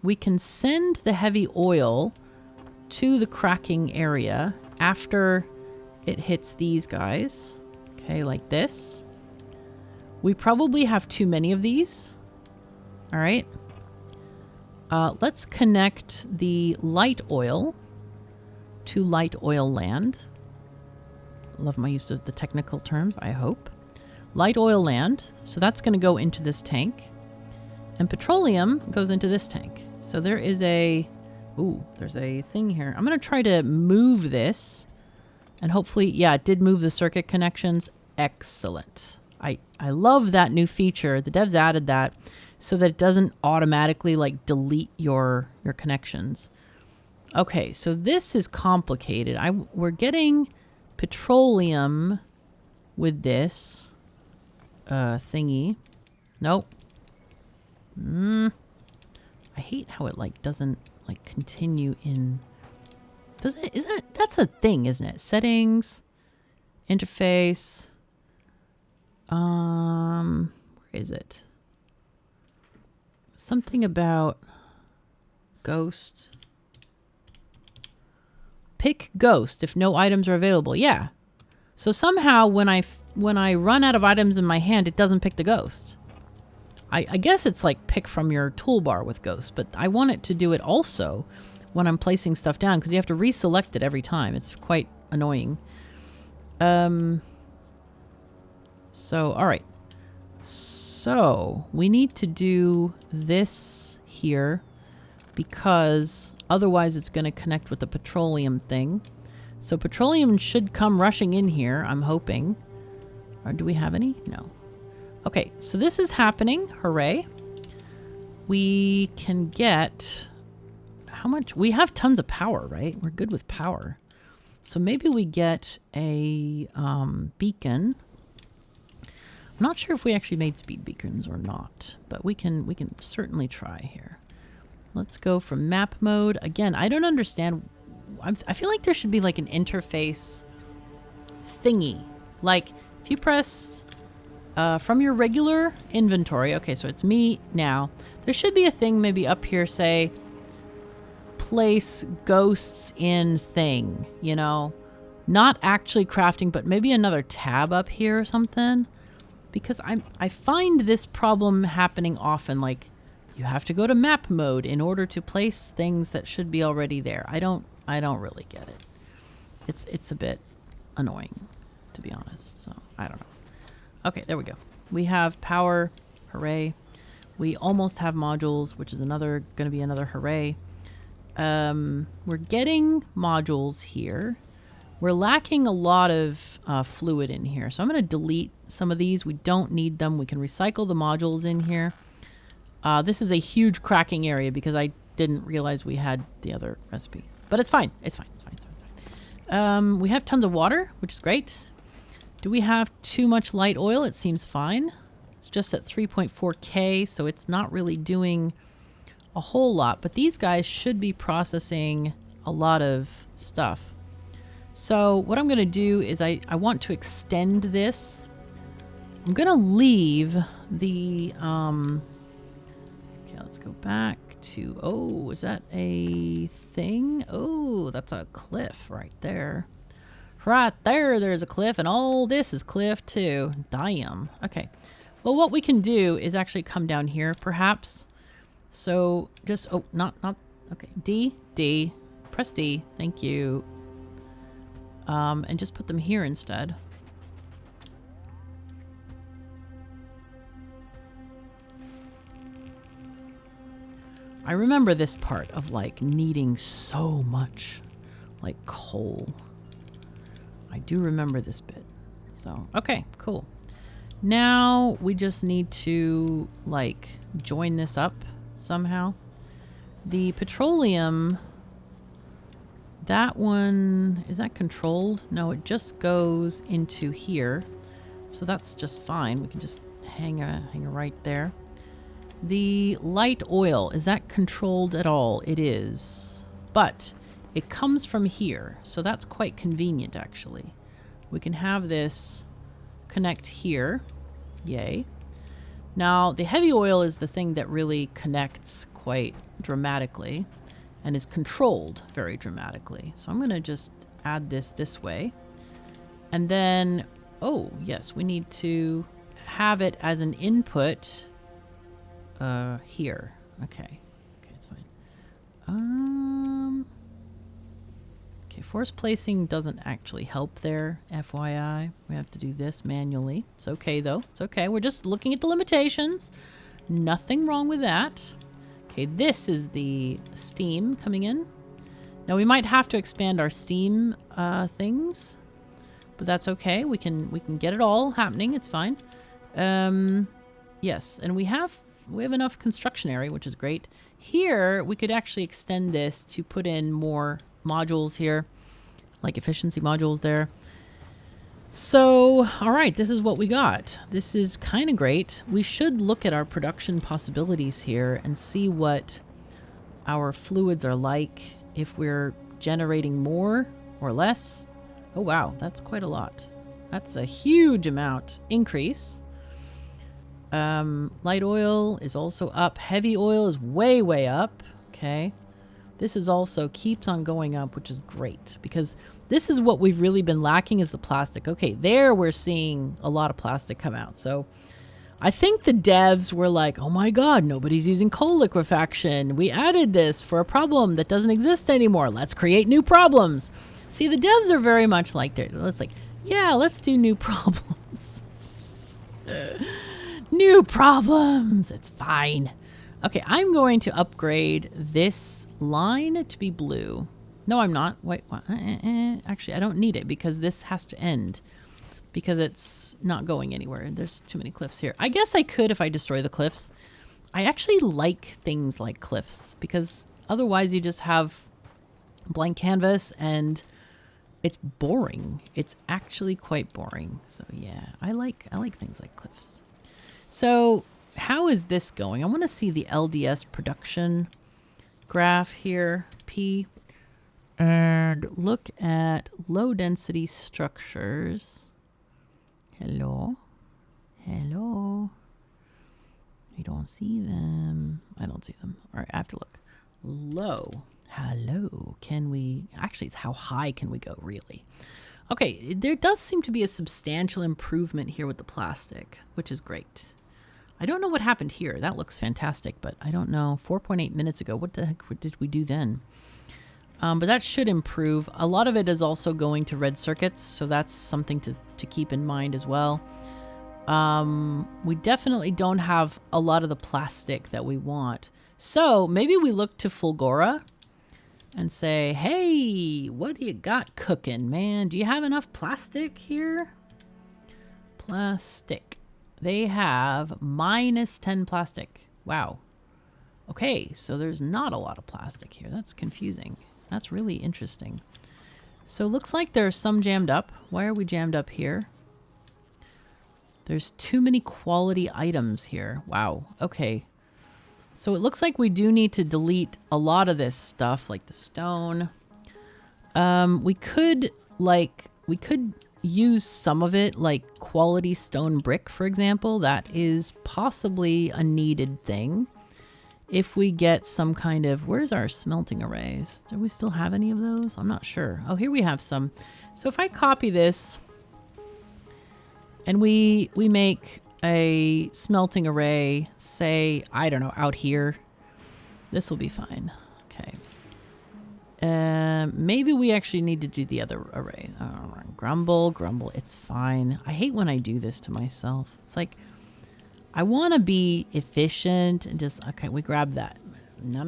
we can send the heavy oil to the cracking area after it hits these guys. Okay, like this. We probably have too many of these. All right. Let's connect the light oil to light oil land. Love my use of the technical terms, I hope. Light oil land. So that's going to go into this tank. And petroleum goes into this tank. So there is a... Ooh, there's a thing here. I'm going to try to move this. And hopefully, yeah, it did move the circuit connections. Excellent. I love that new feature. The devs added that so that it doesn't automatically like delete your connections. Okay, so this is complicated. We're getting petroleum with this thingy. Nope. I hate how it like doesn't like continue in. Does it? Is that that's a thing, isn't it? Settings, interface. Where is it? Something about ghost. Pick ghost if no items are available. Yeah. So somehow when I run out of items in my hand, it doesn't pick the ghost. I guess it's like pick from your toolbar with ghost, but I want it to do it also when I'm placing stuff down because you have to reselect it every time. It's quite annoying. So, all right. So we need to do this here because otherwise it's going to connect with the petroleum thing. So petroleum should come rushing in here, I'm hoping. Or do we have any? No. Okay, so this is happening. Hooray. We can get... How much? We have tons of power, right? We're good with power. So maybe we get a beacon. I'm not sure if we actually made speed beacons or not, but we can certainly try here. Let's go from map mode. Again, I don't understand. I feel like there should be like an interface thingy. Like if you press from your regular inventory. Okay, so it's me now. There should be a thing maybe up here, say, place ghosts in thing, you know? Not actually crafting, but maybe another tab up here or something. Because I find this problem happening often, like you have to go to map mode in order to place things that should be already there. I don't really get it. It's a bit annoying, to be honest. So I don't know. Okay, there we go. We have power, hooray. We almost have modules, which is going to be another hooray. We're getting modules here. We're lacking a lot of fluid in here. So I'm going to delete some of these. We don't need them. We can recycle the modules in here. This is a huge cracking area because I didn't realize we had the other recipe. But it's fine. It's fine. It's fine. It's fine. It's fine. We have tons of water, which is great. Do we have too much light oil? It seems fine. It's just at 3.4K, so it's not really doing a whole lot. But these guys should be processing a lot of stuff. So what I'm going to do is I want to extend this. I'm going to leave the... okay, let's go back to, oh, is that a thing? Oh, that's a cliff right there. Right there, there's a cliff, and all this is cliff too. Damn. Okay. Well, what we can do is actually come down here, perhaps. So just, oh, not, okay. D, press D. Thank you. And just put them here instead. I remember this part of like needing so much like coal. I do remember this bit. So, okay, cool. Now we just need to like join this up somehow. The petroleum, that one, is that controlled? No, it just goes into here. So that's just fine. We can just hang a right there. The light oil, is that controlled at all? It is. But it comes from here, so that's quite convenient actually. We can have this connect here. Yay. Now, the heavy oil is the thing that really connects quite dramatically and is controlled very dramatically. So I'm going to just add this way. And then, oh, yes, we need to have it as an input here. Okay. Okay, it's fine. Okay, force placing doesn't actually help there, FYI. We have to do this manually. It's okay, though. It's okay. We're just looking at the limitations. Nothing wrong with that. Okay, this is the steam coming in. Now, we might have to expand our steam things, but that's okay. We can get it all happening. It's fine. Yes, and we have enough construction area, which is great. Here, we could actually extend this to put in more modules here, like efficiency modules there. So, all right, this is what we got. This is kind of great. We should look at our production possibilities here and see what our fluids are like, if we're generating more or less. Oh, wow, that's quite a lot. That's a huge amount increase. Light oil is also up. Heavy oil is way, way up. Okay. This is also keeps on going up, which is great because this is what we've really been lacking is the plastic. Okay, there we're seeing a lot of plastic come out. So I think the devs were like, oh my God, nobody's using coal liquefaction. We added this for a problem that doesn't exist anymore. Let's create new problems. See, the devs are very much like they're like, yeah, let's do new problems. New problems. It's fine. Okay, I'm going to upgrade this line to be blue. No, I'm not. Wait, what? Actually, I don't need it because this has to end because it's not going anywhere. There's too many cliffs here. I guess I could if I destroy the cliffs. I actually like things like cliffs because otherwise you just have blank canvas and it's boring. It's actually quite boring. So yeah, I like things like cliffs. So how is this going? I want to see the LDS production graph here, P, and look at low density structures. Hello. Hello. I don't see them. I don't see them. All right, I have to look. Low. Hello. Can we... Actually, it's how high can we go, really? Okay, there does seem to be a substantial improvement here with the plastic, which is great. I don't know what happened here. That looks fantastic, but I don't know. 4.8 minutes ago, what the heck did we do then? But that should improve. A lot of it is also going to red circuits, so that's something to keep in mind as well. We definitely don't have a lot of the plastic that we want. So maybe we look to Fulgora and say, hey, what do you got cooking, man? Do you have enough plastic here? Plastic. They have -10 plastic. Wow. Okay, so there's not a lot of plastic here. That's confusing. That's really interesting. So looks like there's some jammed up. Why are we jammed up here? There's too many quality items here. Wow. Okay. So it looks like we do need to delete a lot of this stuff, like the stone. We could use some of it, like quality stone brick, for example. That is possibly a needed thing. if we get some kind of, where's our smelting arrays? Do we still have any of those? I'm not sure. Oh, here we have some. So if I copy this and we make a smelting array, say, I don't know, out here, this will be fine. Okay. Maybe we actually need to do the other array. Grumble, grumble. It's fine. I hate when I do this to myself. It's like, I want to be efficient and just, okay, we grab that. No.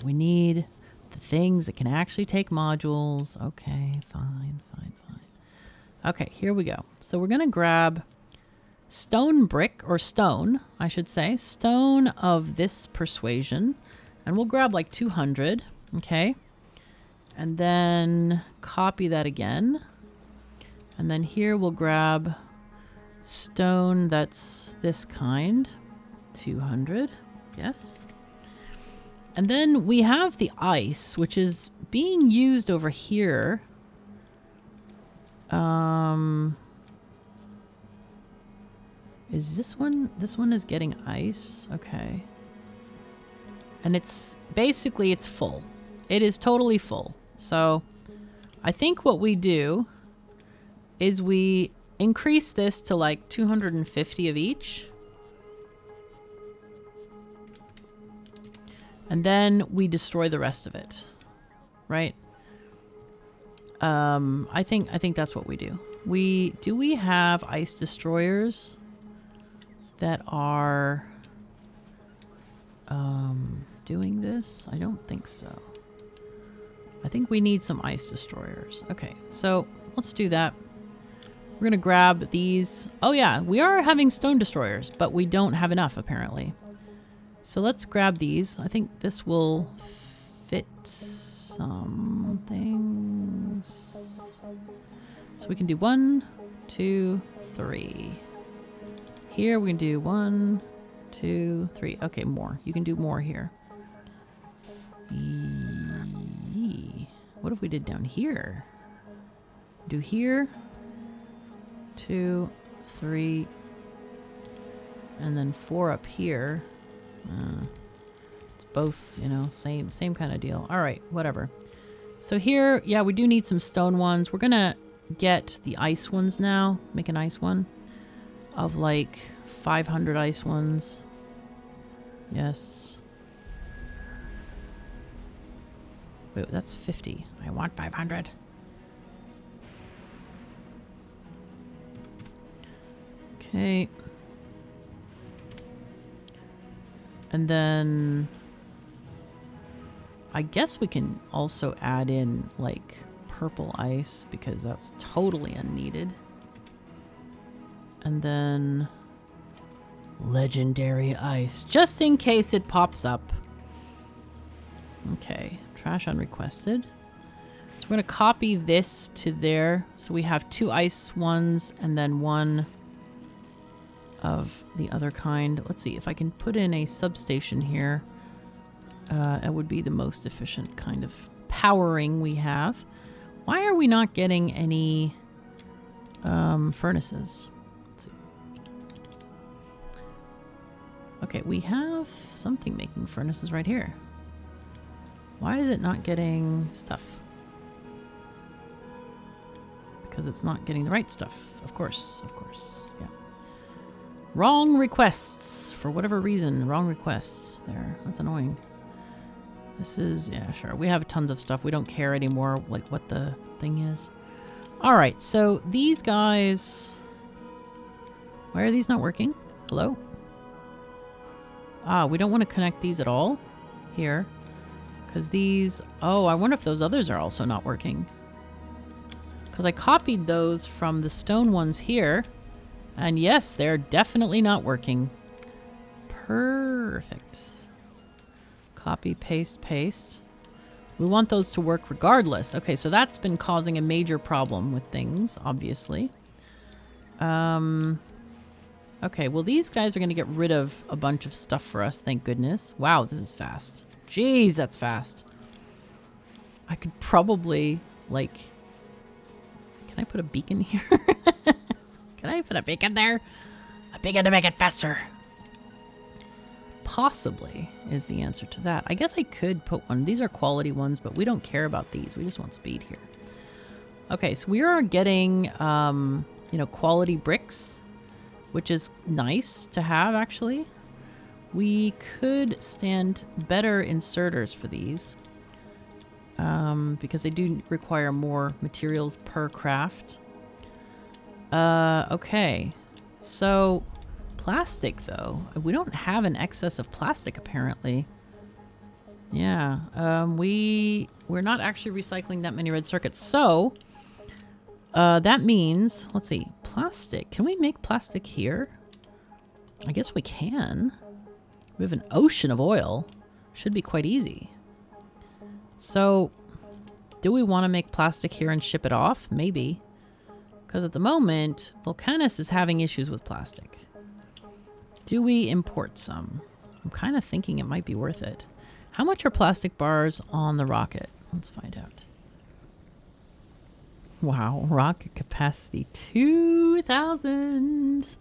We need the things that can actually take modules. Okay, fine. Okay, here we go. So we're going to grab stone brick, or stone, I should say. Stone of this persuasion. And we'll grab like 200. Okay. And then copy that again. And then here we'll grab stone that's this kind. 200. Yes. And then we have the ice, which is being used over here. Is this one? This one is getting ice. Okay. And it's basically, it's full. It is totally full. So I think what we do is we increase this to like 250 of each. And then we destroy the rest of it. Right? I think that's what we do. Do we have ice destroyers that are doing this? I don't think so. I think we need some ice destroyers. Okay, so let's do that. We're gonna grab these. Oh yeah, we are having stone destroyers, but we don't have enough apparently. So let's grab these. I think this will fit some things. So we can do 1, 2, 3. Here we can do 1, 2, 3. Okay, more. You can do more here. What if we did down here? Do here, 2, 3, and then 4 up here. It's both, you know, same kind of deal. All right, whatever. So here, yeah, we do need some stone ones. We're gonna get the ice ones now. Make an ice one of like 500 ice ones. Yes. Wait, that's 50. I want 500. Okay. And then I guess we can also add in like purple ice because that's totally unneeded. And then legendary ice, just in case it pops up. Okay, trash unrequested. So we're going to copy this to there. So we have 2 ice ones and then 1 of the other kind. Let's see if I can put in a substation here. It would be the most efficient kind of powering we have. Why are we not getting any furnaces? Let's see. Okay, we have something making furnaces right here. Why is it not getting stuff? Because it's not getting the right stuff. Of course, yeah. Wrong requests. For whatever reason, wrong requests there. That's annoying. This is, yeah, sure. We have tons of stuff. We don't care anymore, like, what the thing is. All right, so these guys... Why are these not working? Hello? Ah, we don't want to connect these at all here. Because these... Oh, I wonder if those others are also not working. Because I copied those from the stone ones here. And yes, they're definitely not working. Perfect. Copy, paste, paste. We want those to work regardless. Okay, so that's been causing a major problem with things, obviously. Okay, well, these guys are going to get rid of a bunch of stuff for us, thank goodness. Wow, this is fast. Jeez, that's fast. I could probably, like... Can I put a beacon here? Can I put a beacon there? A beacon to make it faster. Possibly is the answer to that. I guess I could put one. These are quality ones, but we don't care about these. We just want speed here. Okay, so we are getting, you know, quality bricks, which is nice to have, actually. We could stand better inserters for these, because they do require more materials per craft. Okay, so plastic, though. We don't have an excess of plastic, apparently. Yeah, we're not actually recycling that many red circuits. So, that means, let's see, plastic. Can we make plastic here? I guess we can. We have an ocean of oil. Should be quite easy. So, do we want to make plastic here and ship it off? Maybe. Because at the moment, Vulcanus is having issues with plastic. Do we import some? I'm kind of thinking it might be worth it. How much are plastic bars on the rocket? Let's find out. Wow, rocket capacity 2,000.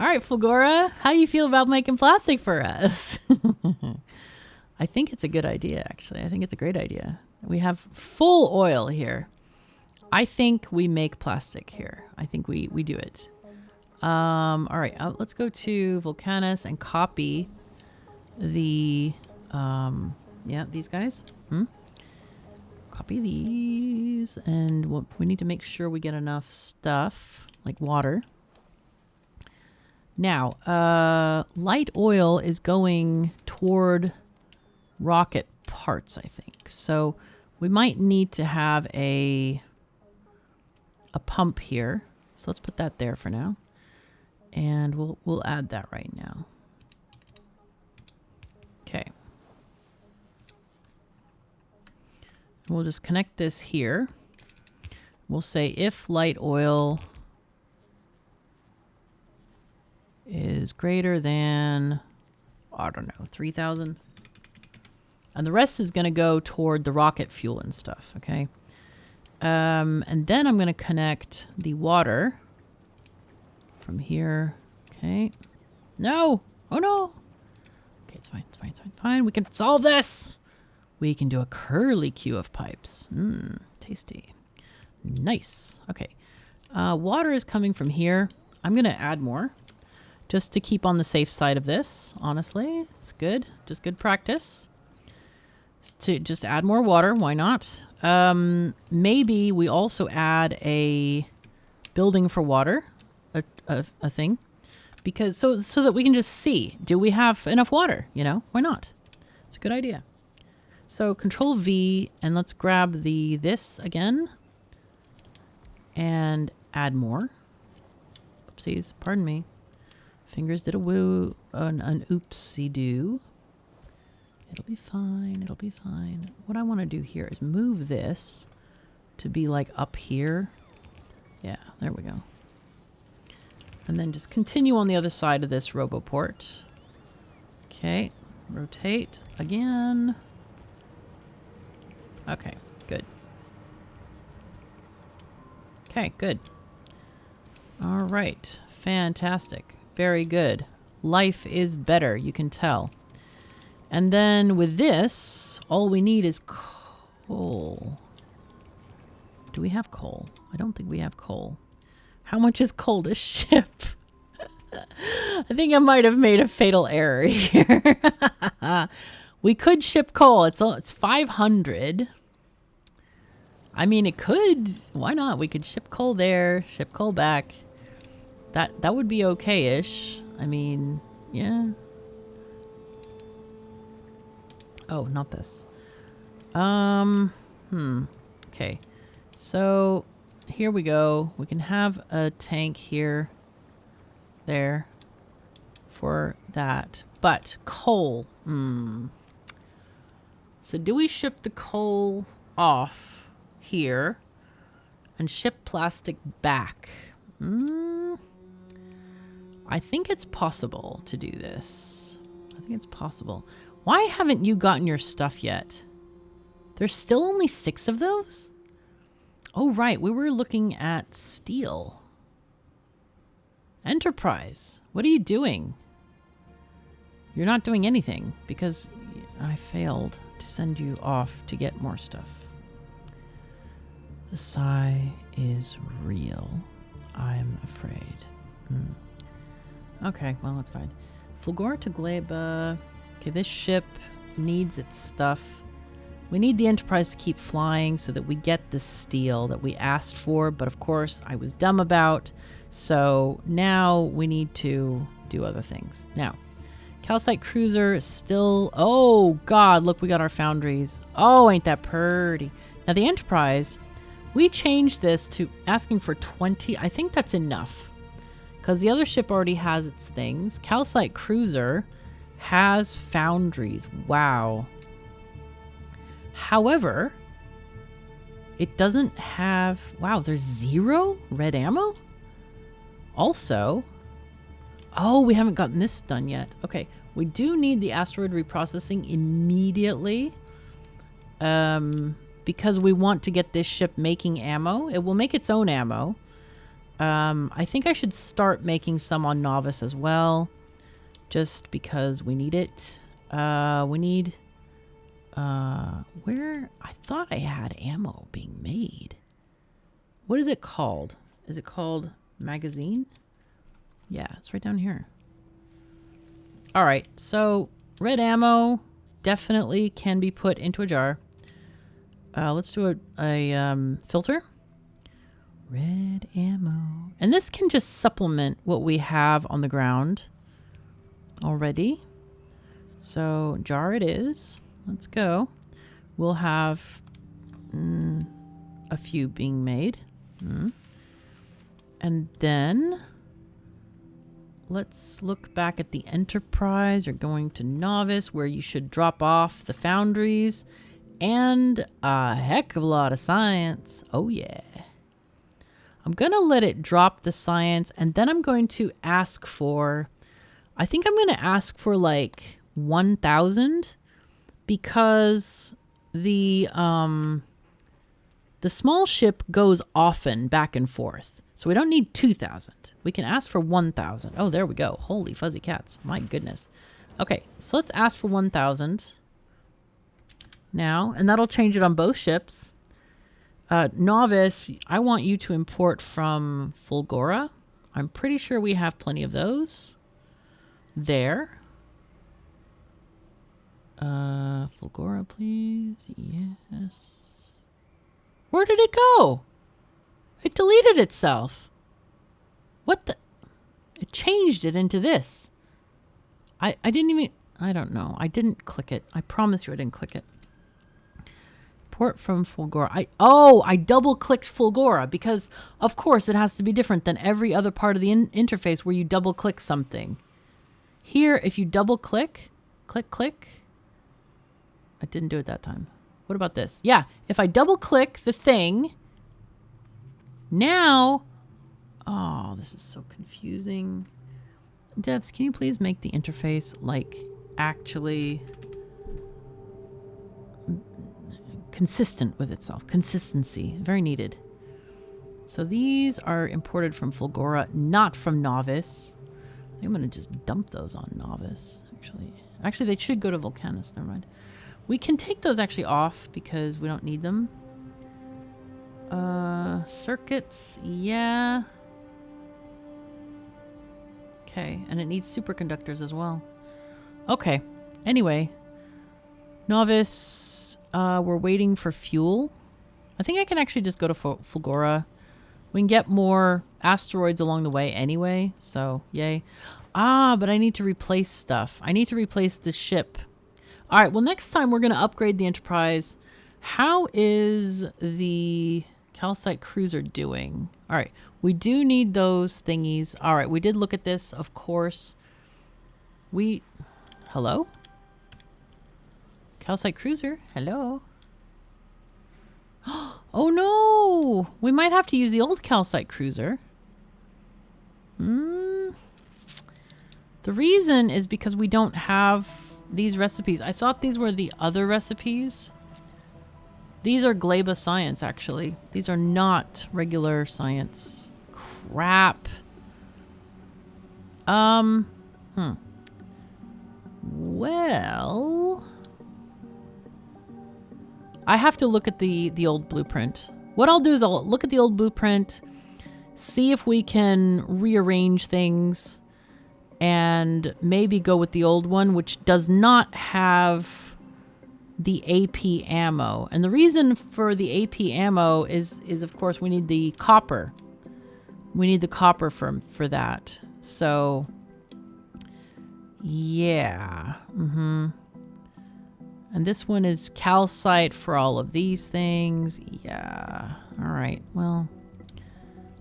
All right, Fulgora, how do you feel about making plastic for us? I think it's a good idea, actually. I think it's a great idea. We have full oil here. I think we make plastic here. I think we do it. All right, let's go to Vulcanus and copy the, yeah, these guys. Copy these, and we need to make sure we get enough stuff, like water. Now, light oil is going toward rocket parts, I think. So we might need to have a pump here. So let's put that there for now. And we'll add that right now. Okay. We'll just connect this here. We'll say if light oil is greater than, I don't know, 3,000. And the rest is going to go toward the rocket fuel and stuff, okay? And then I'm going to connect the water from here. Okay. No! Oh no! Okay, it's fine, it's fine, it's fine, it's fine. We can solve this! We can do a curly queue of pipes. Mmm, tasty. Nice. Okay. Water is coming from here. I'm going to add more just to keep on the safe side of this. Honestly, it's good. Just good practice. To just add more water. Why not? Maybe we also add a building for water, a thing, because so that we can just see, do we have enough water? You know, why not? It's a good idea. So Control V, and let's grab this again and add more. Oopsies, pardon me. Fingers did a woo, an oopsie-doo. It'll be fine, it'll be fine. What I want to do here is move this to be like up here. Yeah, there we go. And then just continue on the other side of this RoboPort. Okay, rotate again. Okay, good. Okay, good. All right, fantastic. Very good. Life is better, you can tell. And then with this, all we need is coal. Do we have coal? I don't think we have coal. How much is coal to ship? I think I might have made a fatal error here. We could ship coal. It's 500. I mean, it could. Why not? We could ship coal there, ship coal back. That would be okay-ish. I mean, yeah. Oh, not this. Okay. So, here we go. We can have a tank here. There. For that. But, coal. So, do we ship the coal off here and ship plastic back? I think it's possible to do this. I think it's possible. Why haven't you gotten your stuff yet? There's still only 6 of those? Oh, right. We were looking at steel. Enterprise. What are you doing? You're not doing anything because I failed to send you off to get more stuff. The sigh is real. I'm afraid. Okay, well, that's fine. Fulgora to Gleba. Okay, this ship needs its stuff. We need the Enterprise to keep flying so that we get the steel that we asked for, but of course I was dumb about. So now we need to do other things. Now, Calcite Cruiser is still... Oh, God, look, we got our foundries. Oh, ain't that pretty. Now, the Enterprise, we changed this to asking for 20. I think that's enough because the other ship already has its things. Calcite Cruiser has foundries. Wow. However, it doesn't have... Wow, there's 0 red ammo? Also... Oh, we haven't gotten this done yet. Okay, we do need the asteroid reprocessing immediately. Because we want to get this ship making ammo. It will make its own ammo. I think I should start making some on Novice as well. Just because we need it. We need... where? I thought I had ammo being made. What is it called? Is it called magazine? Yeah, it's right down here. All right, so red ammo definitely can be put into a jar. Let's do a filter. Red ammo. And this can just supplement what we have on the ground already. So jar it is. Let's go. We'll have a few being made. And then... let's look back at the Enterprise. You're going to Novice, where you should drop off the foundries and a heck of a lot of science. Oh, yeah. I'm going to let it drop the science, and then I'm going to ask for... I think I'm going to ask for, like, 1,000, because the small ship goes often back and forth. So we don't need 2,000. We can ask for 1,000. Oh, there we go. Holy fuzzy cats. My goodness. Okay, so let's ask for 1,000 now, and that'll change it on both ships. Novice, I want you to import from Fulgora. I'm pretty sure we have plenty of those. There. Fulgora, please. Yes. Where did it go? It deleted itself. What the? It changed it into this. I didn't even... I don't know. I didn't click it. I promise you I didn't click it. Port from Fulgora. I double-clicked Fulgora because, of course, it has to be different than every other part of the interface where you double-click something. Here, if you double-click, click. I didn't do it that time. What about this? Yeah, if I double-click the thing... Now, oh, this is so confusing. Devs, can you please make the interface, like, actually consistent with itself? Consistency, very needed. So these are imported from Fulgora, not from Novice. I think I'm going to just dump those on Novice, actually. Actually, they should go to Vulcanus, never mind. We can take those actually off because we don't need them. Circuits, yeah. Okay, and it needs superconductors as well. Okay, anyway. Novice, we're waiting for fuel. I think I can actually just go to Fulgora. We can get more asteroids along the way anyway, so yay. Ah, but I need to replace stuff. I need to replace the ship. All right, well, next time we're going to upgrade the Enterprise. How is the Calcite Cruiser doing? All right, we do need those thingies. All right, we did look at this, of course. Hello? Calcite Cruiser, hello? Oh no! We might have to use the old Calcite Cruiser. The reason is because we don't have these recipes. I thought these were the other recipes. These are Gleba science, actually. These are not regular science. Crap. Well, I have to look at the old blueprint. What I'll do is I'll look at the old blueprint, see if we can rearrange things, and maybe go with the old one, which does not have the AP ammo. And the reason for the AP ammo is of course we need the copper. We need the copper for that. So yeah. And this one is calcite for all of these things. Yeah. All right. Well,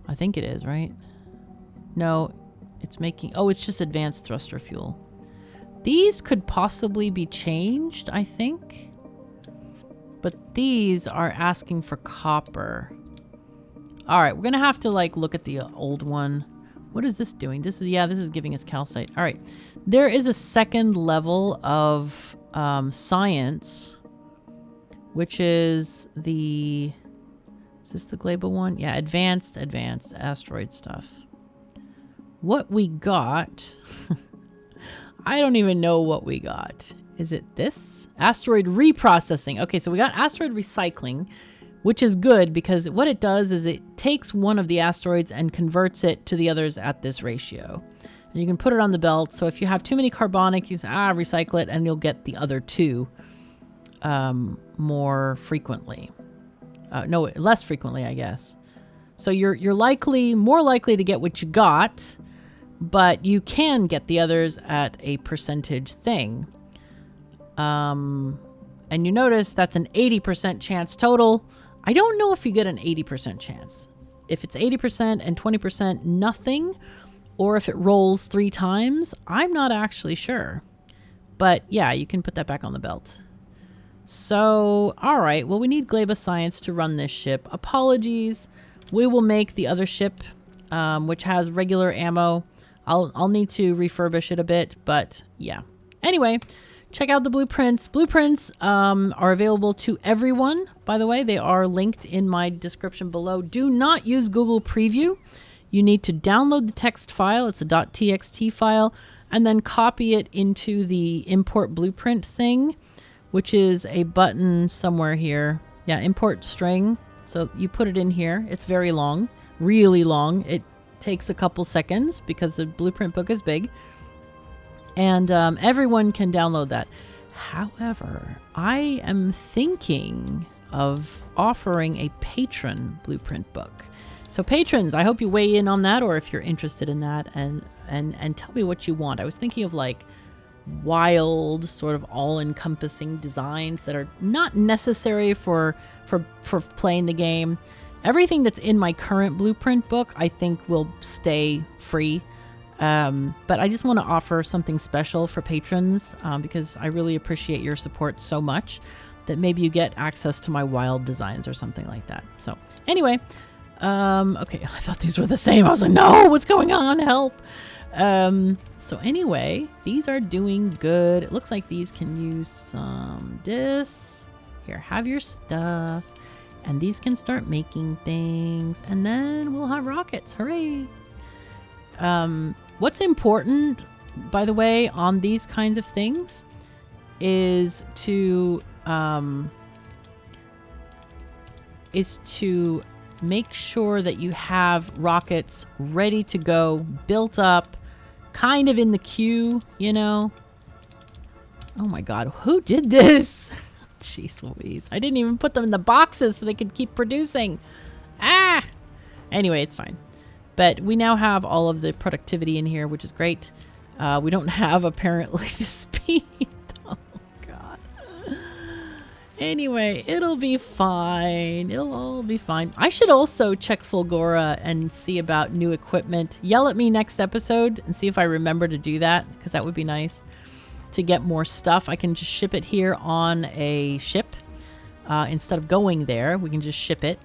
I think it is, right? No, it's making... Oh, it's just advanced thruster fuel. These could possibly be changed, I think. But these are asking for copper. All right. We're going to have to, like, look at the old one. What is this doing? This is giving us calcite. All right. There is a second level of... science, which is the... Is this the Gleba one? Yeah, advanced asteroid stuff. What we got... I don't even know what we got. Is it this? Asteroid reprocessing. Okay, so we got asteroid recycling, which is good because what it does is it takes one of the asteroids and converts it to the others at this ratio. And you can put it on the belt. So if you have too many carbonic, you say, recycle it, and you'll get the other two more frequently. No, less frequently, I guess. So you're more likely to get what you got, but you can get the others at a percentage thing. And you notice that's an 80% chance total. I don't know if you get an 80% chance. If it's 80% and 20% nothing, or if it rolls 3 times, I'm not actually sure. But yeah, you can put that back on the belt. So, all right. Well, we need Gleba Science to run this ship. Apologies. We will make the other ship, which has regular ammo. I'll need to refurbish it a bit, but yeah. Anyway, check out the blueprints. Blueprints are available to everyone. By the way, they are linked in my description below. Do not use Google Preview. You need to download the text file. It's a .txt file, and then copy it into the import blueprint thing, which is a button somewhere here. Yeah, import string. So you put it in here. It's very long, really long. It takes a couple seconds because the blueprint book is big, and everyone can download that. However, I am thinking of offering a patron blueprint book. So patrons, I hope you weigh in on that, or if you're interested in that, and tell me what you want. I was thinking of like wild, sort of all-encompassing designs that are not necessary for playing the game. Everything that's in my current blueprint book, I think, will stay free. But I just want to offer something special for patrons because I really appreciate your support so much that maybe you get access to my wild designs or something like that. So anyway. Okay, I thought these were the same. I was like, no, what's going on? Help. So anyway, these are doing good. It looks like these can use some this. Here, have your stuff. And these can start making things. And then we'll have rockets. Hooray. What's important, by the way, on these kinds of things is to make sure that you have rockets ready to go, built up, kind of in the queue, you know. Oh my God, who did this? Jeez Louise. I didn't even put them in the boxes so they could keep producing. Anyway, it's fine. But we now have all of the productivity in here, which is great. We don't have, apparently, the speed. Oh, God. Anyway, it'll be fine. It'll all be fine. I should also check Fulgora and see about new equipment. Yell at me next episode and see if I remember to do that, because that would be nice to get more stuff. I can just ship it here on a ship. Instead of going there, we can just ship it.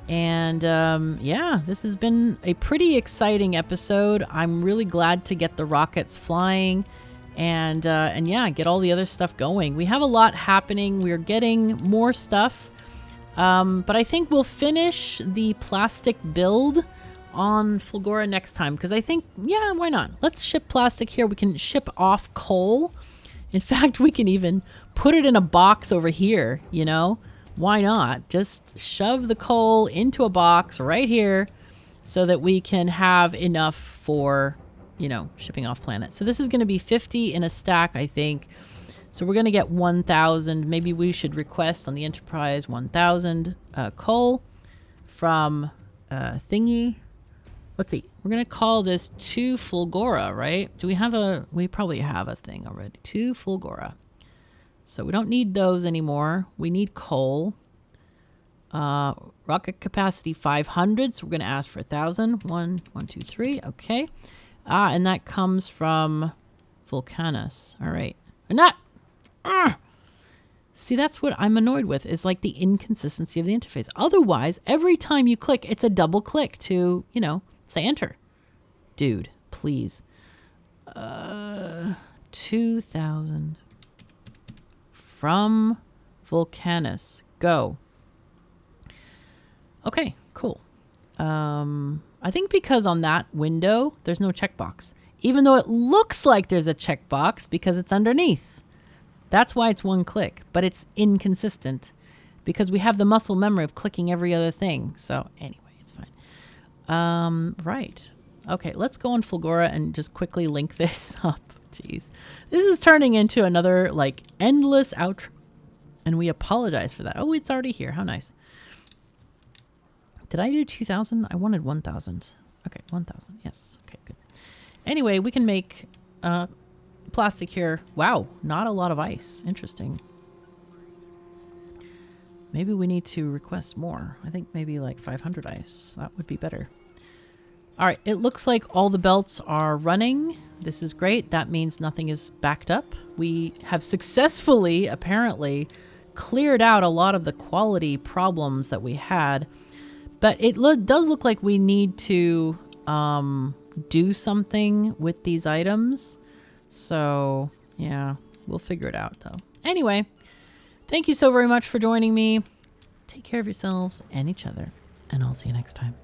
And yeah, this has been a pretty exciting episode. I'm really glad to get the rockets flying and yeah, get all the other stuff going. We have a lot happening. We're getting more stuff. But I think we'll finish the plastic build on Fulgora next time, because I think, yeah, why not? Let's ship plastic here. We can ship off coal In fact, we can even put it in a box over here, you know? Why not? Just shove the coal into a box right here so that we can have enough for, you know, shipping off planet. So this is going to be 50 in a stack, I think. So we're going to get 1,000. Maybe we should request on the Enterprise 1,000 coal from thingy. Let's see. We're going to call this 2 Fulgora, right? Do we have a... We probably have a thing already. 2 Fulgora. So we don't need those anymore. We need coal. Rocket capacity 500. So we're going to ask for 1,000. 1, 2, 3. Okay. And that comes from Vulcanus. All right. Not... See, that's what I'm annoyed with, is like the inconsistency of the interface. Otherwise, every time you click, it's a double click to, you know, say enter. Dude, please. 2,000 from Vulcanus. Go. Okay, cool. I think because on that window, there's no checkbox. Even though it looks like there's a checkbox because it's underneath. That's why it's one click, but it's inconsistent because we have the muscle memory of clicking every other thing. So anyway, it's fine. Right. Okay, let's go on Fulgora and just quickly link this up. Jeez. This is turning into another like endless outro. And we apologize for that. Oh, it's already here. How nice. Did I do 2,000? I wanted 1,000. Okay, 1,000. Yes. Okay, good. Anyway, we can make... plastic here. Wow, not a lot of ice. Interesting. Maybe we need to request more. I think maybe like 500 ice. That would be better. All right, it looks like all the belts are running. This is great. That means nothing is backed up. We have successfully, apparently, cleared out a lot of the quality problems that we had. But it does look like we need to do something with these items. So, yeah, we'll figure it out, though. Anyway, thank you so very much for joining me. Take care of yourselves and each other, and I'll see you next time.